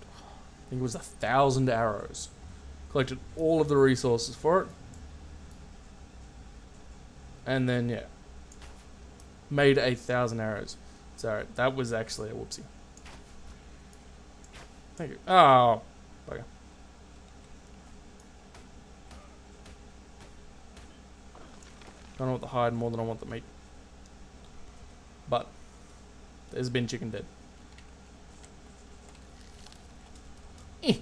I think it was 1,000 arrows. Collected all of the resources for it. And then, yeah, made 1,000 arrows. Sorry, that was actually a whoopsie. Thank you. Oh, bugger. Don't want the hide more than I want the meat. But there's been chicken dead. Eh.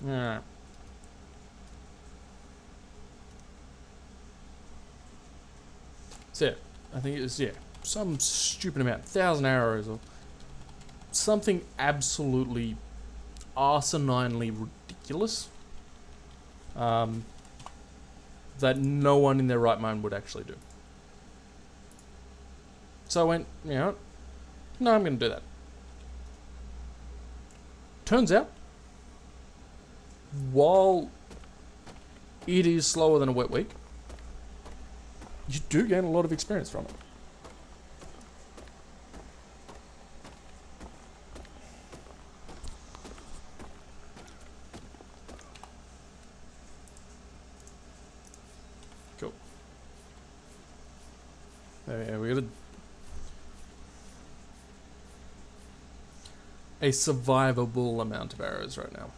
Alright. So yeah, I think it was, yeah, some stupid amount, 1,000 arrows or something absolutely arseninely ridiculous that no one in their right mind would actually do. So I went, you know, no, I'm going to do that. Turns out, while it is slower than a wet week, you do gain a lot of experience from it. Cool. There we got a survivable amount of arrows right now.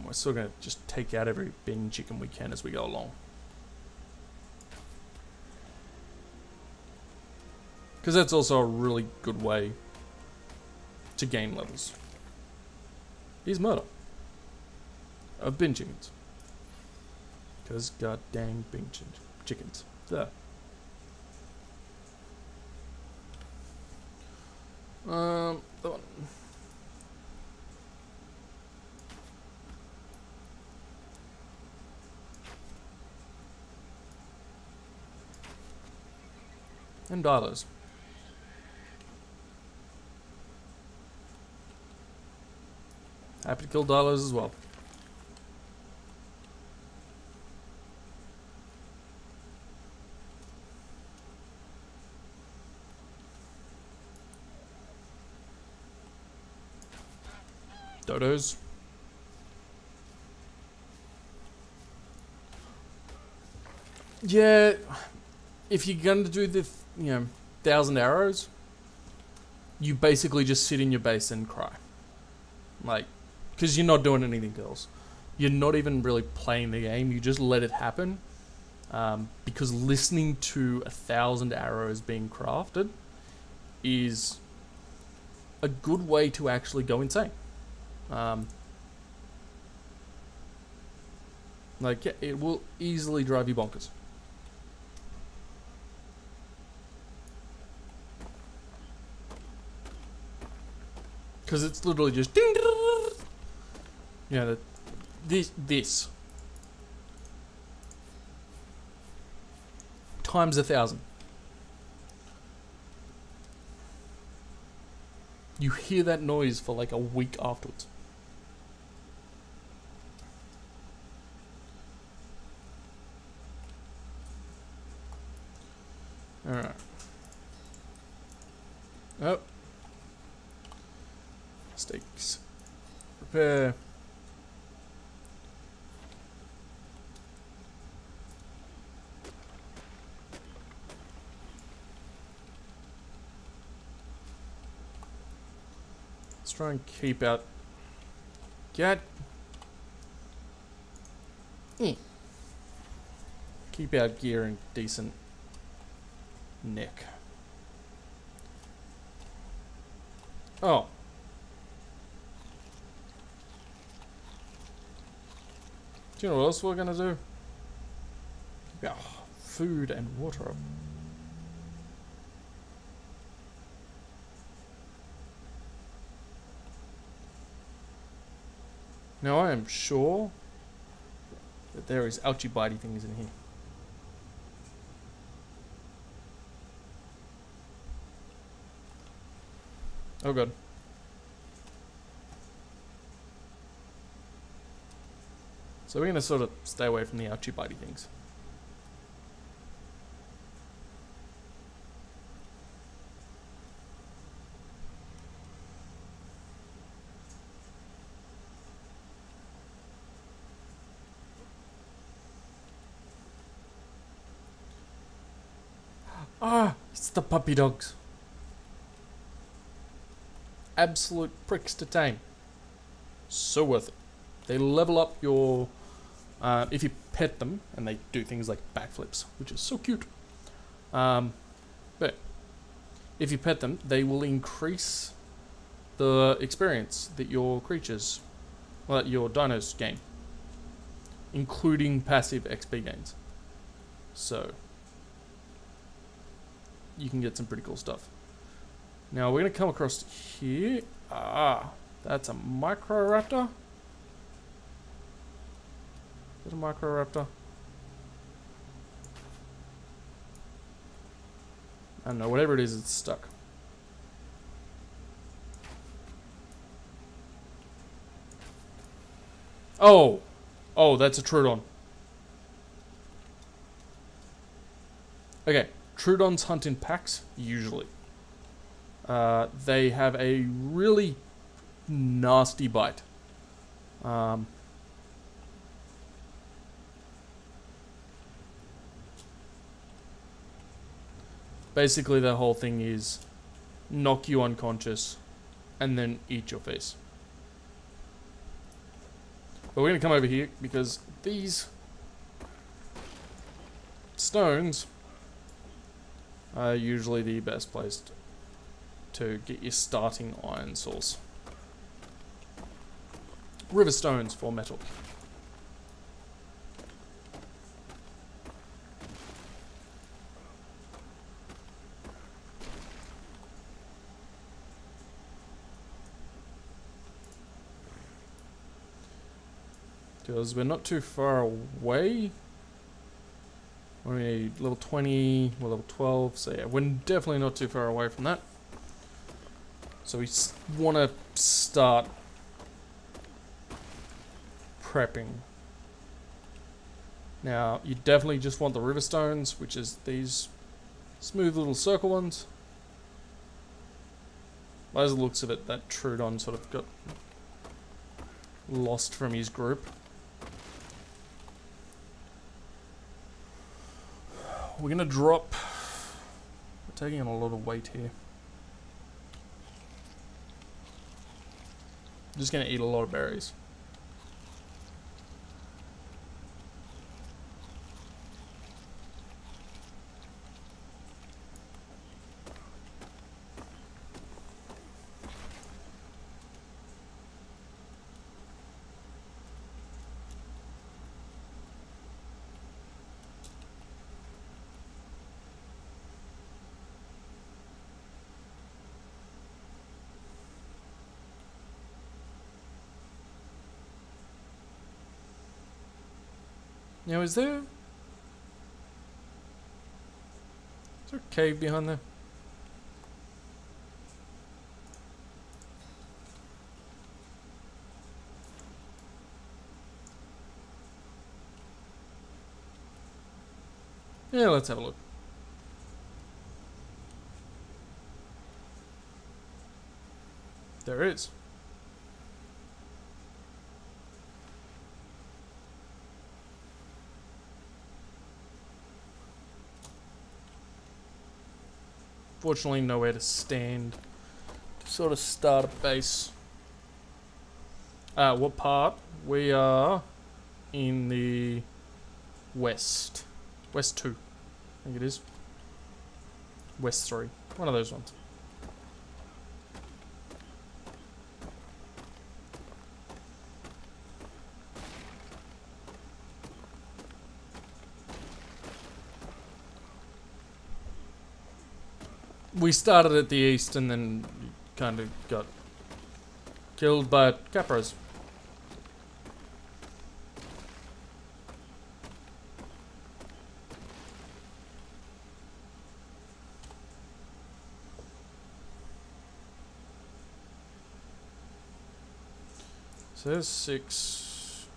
We're still going to just take out every bin chicken we can as we go along. Because that's also a really good way to gain levels. Here's murder of bin chickens. Because god dang bin chickens. There. That one. And dialers. Happy to kill dialers as well. Dodos. Yeah, if you're going to do the, 1,000 arrows, you basically just sit in your base and cry. Like, because you're not doing anything else. You're not even really playing the game, you just let it happen. Because listening to 1,000 arrows being crafted is a good way to actually go insane. Like, yeah, it will easily drive you bonkers. Because it's literally just ding, ding, ding. This times 1,000. You hear that noise for like a week afterwards. Alright. Oh. Mistakes. Repair. Let's try and keep out. Keep our gear in decent nick. Oh. Do you know what else we're gonna do? Yeah, food and water up. Now I am sure that there is ouchy bitey things in here. Oh god. So we're going to sort of stay away from the ouchy bitey things. Ah, it's the puppy dogs. Absolute pricks to tame. So worth it. They level up your... if you pet them, and they do things like backflips, which is so cute. But if you pet them, they will increase the experience that your creatures, well, that your dinos gain, including passive XP gains. So you can get some pretty cool stuff. Now we're going to come across here. Ah, that's a Microraptor. Is it a Microraptor? I don't know, whatever it is, it's stuck. Oh! Oh, that's a Troodon. Okay, Troodons hunt in packs, usually. They have a really nasty bite. Basically, the whole thing is knock you unconscious and then eat your face. But we're going to come over here because these stones are usually the best place to get your starting iron source. River stones for metal. Because we're not too far away. We're level 20, we're level 12, so yeah, we're definitely not too far away from that. So we want to start prepping. Now, you definitely just want the river stones, which is these smooth little circle ones. By the looks of it, that Troodon sort of got lost from his group. We're gonna drop. We're taking on a lot of weight here. Just gonna eat a lot of berries. Now, is there a cave behind there? Yeah, let's have a look. There is. Fortunately, nowhere to stand to sort of start a base. What part? We are in the west. West 2, I think it is. West 3. One of those ones. We started at the east and then kind of got killed by capros. So there's 6.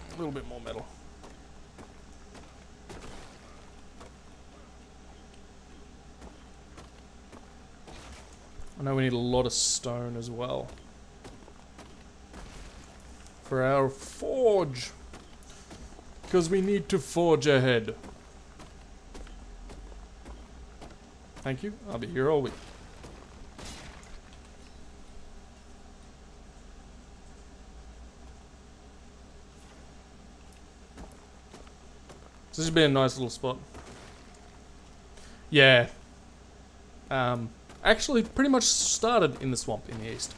A little bit more metal. I know we need a lot of stone as well for our forge, because we need to forge ahead. Thank you. I'll be here all week. So this has been a nice little spot. Yeah. Actually pretty much started in the swamp in the east.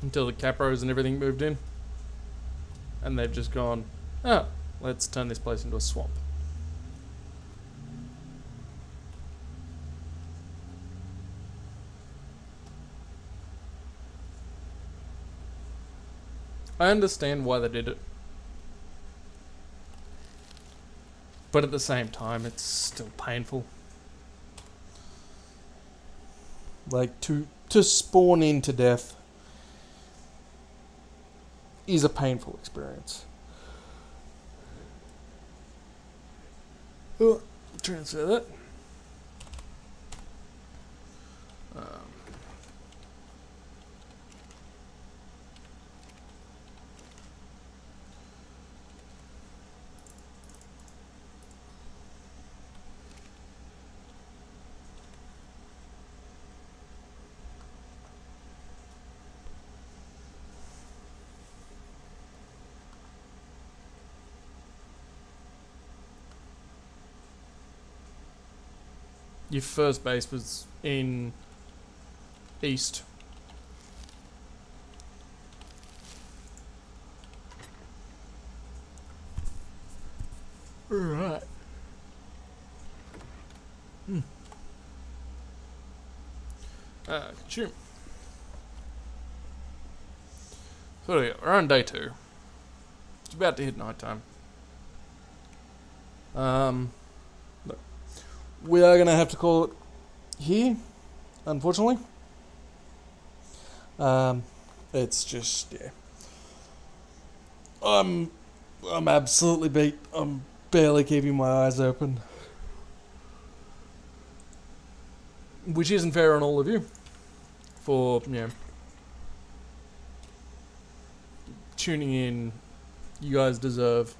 Until the capros and everything moved in. And they've just gone, oh, let's turn this place into a swamp. I understand why they did it. But at the same time, it's still painful. Like, to spawn into death is a painful experience. Oh, transfer that. your first base was in east. Alright. Consume. So yeah, we're on day 2. It's about to hit night time. Look, we are gonna have to call it here, unfortunately. It's just, yeah. I'm absolutely beat. I'm barely keeping my eyes open. Which isn't fair on all of you. For, you know, tuning in. You guys deserve.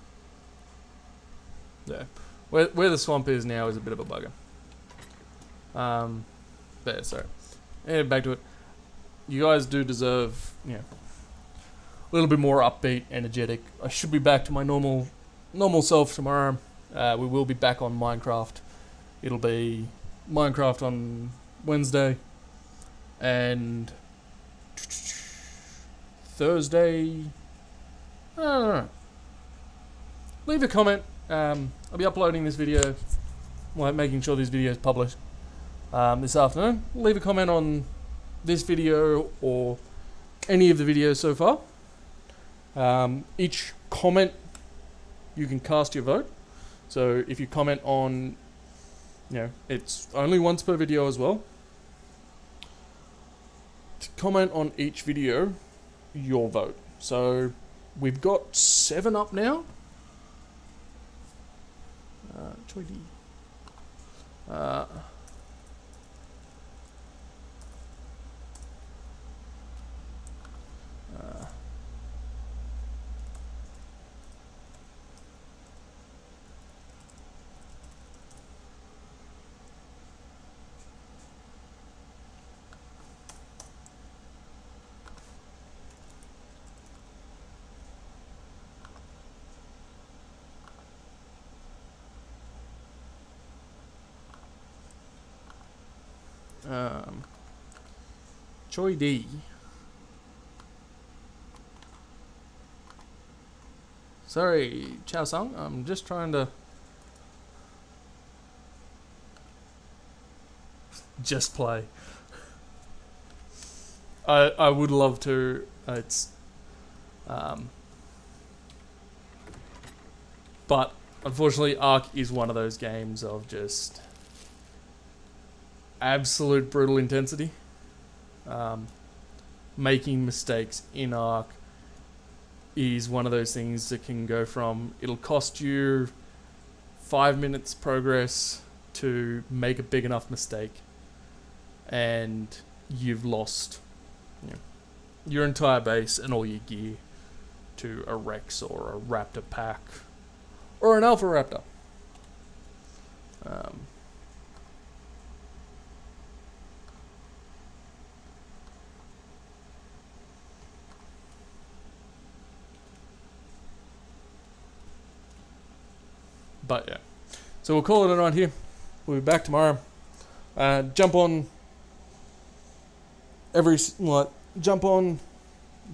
Yeah. Where the swamp is now is a bit of a bugger. There, sorry. And back to it. You guys do deserve, you know, a little bit more upbeat, energetic. I should be back to my normal self tomorrow. We will be back on Minecraft. It'll be Minecraft on Wednesday and Thursday. I don't know. Leave a comment. I'll be uploading this video, like making sure this video is published this afternoon. Leave a comment on this video or any of the videos so far. Each comment, you can cast your vote. So if you comment on, you know, it's only once per video as well. To comment on each video, your vote. So we've got 7 up now. Choi D. Choi D. Sorry, Chow Sung. I'm just trying to just play. I would love to. It's but unfortunately, Ark is one of those games of just absolute brutal intensity. Making mistakes in Ark is one of those things that can go from it'll cost you 5 minutes progress to make a big enough mistake and you've lost, you know, your entire base and all your gear to a Rex or a Raptor pack or an Alpha Raptor. But yeah, so we'll call it a night here. We'll be back tomorrow. Jump on jump on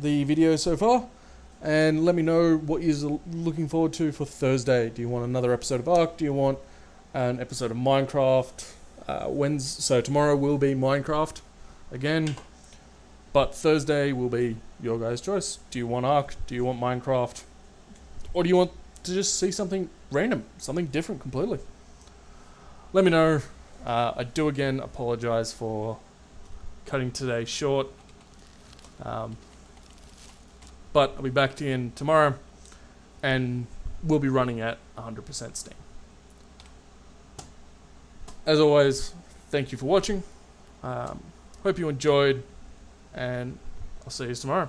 the video so far, and let me know what you're looking forward to for Thursday. Do you want another episode of Ark? Do you want an episode of Minecraft? So tomorrow will be Minecraft again, but Thursday will be your guys' choice. Do you want Ark? Do you want Minecraft? Or do you want to just see something random, something different completely? Let me know. I do again apologize for cutting today short, but I'll be back to you in tomorrow and we'll be running at 100% Steam. As always, thank you for watching. Hope you enjoyed, and I'll see you tomorrow.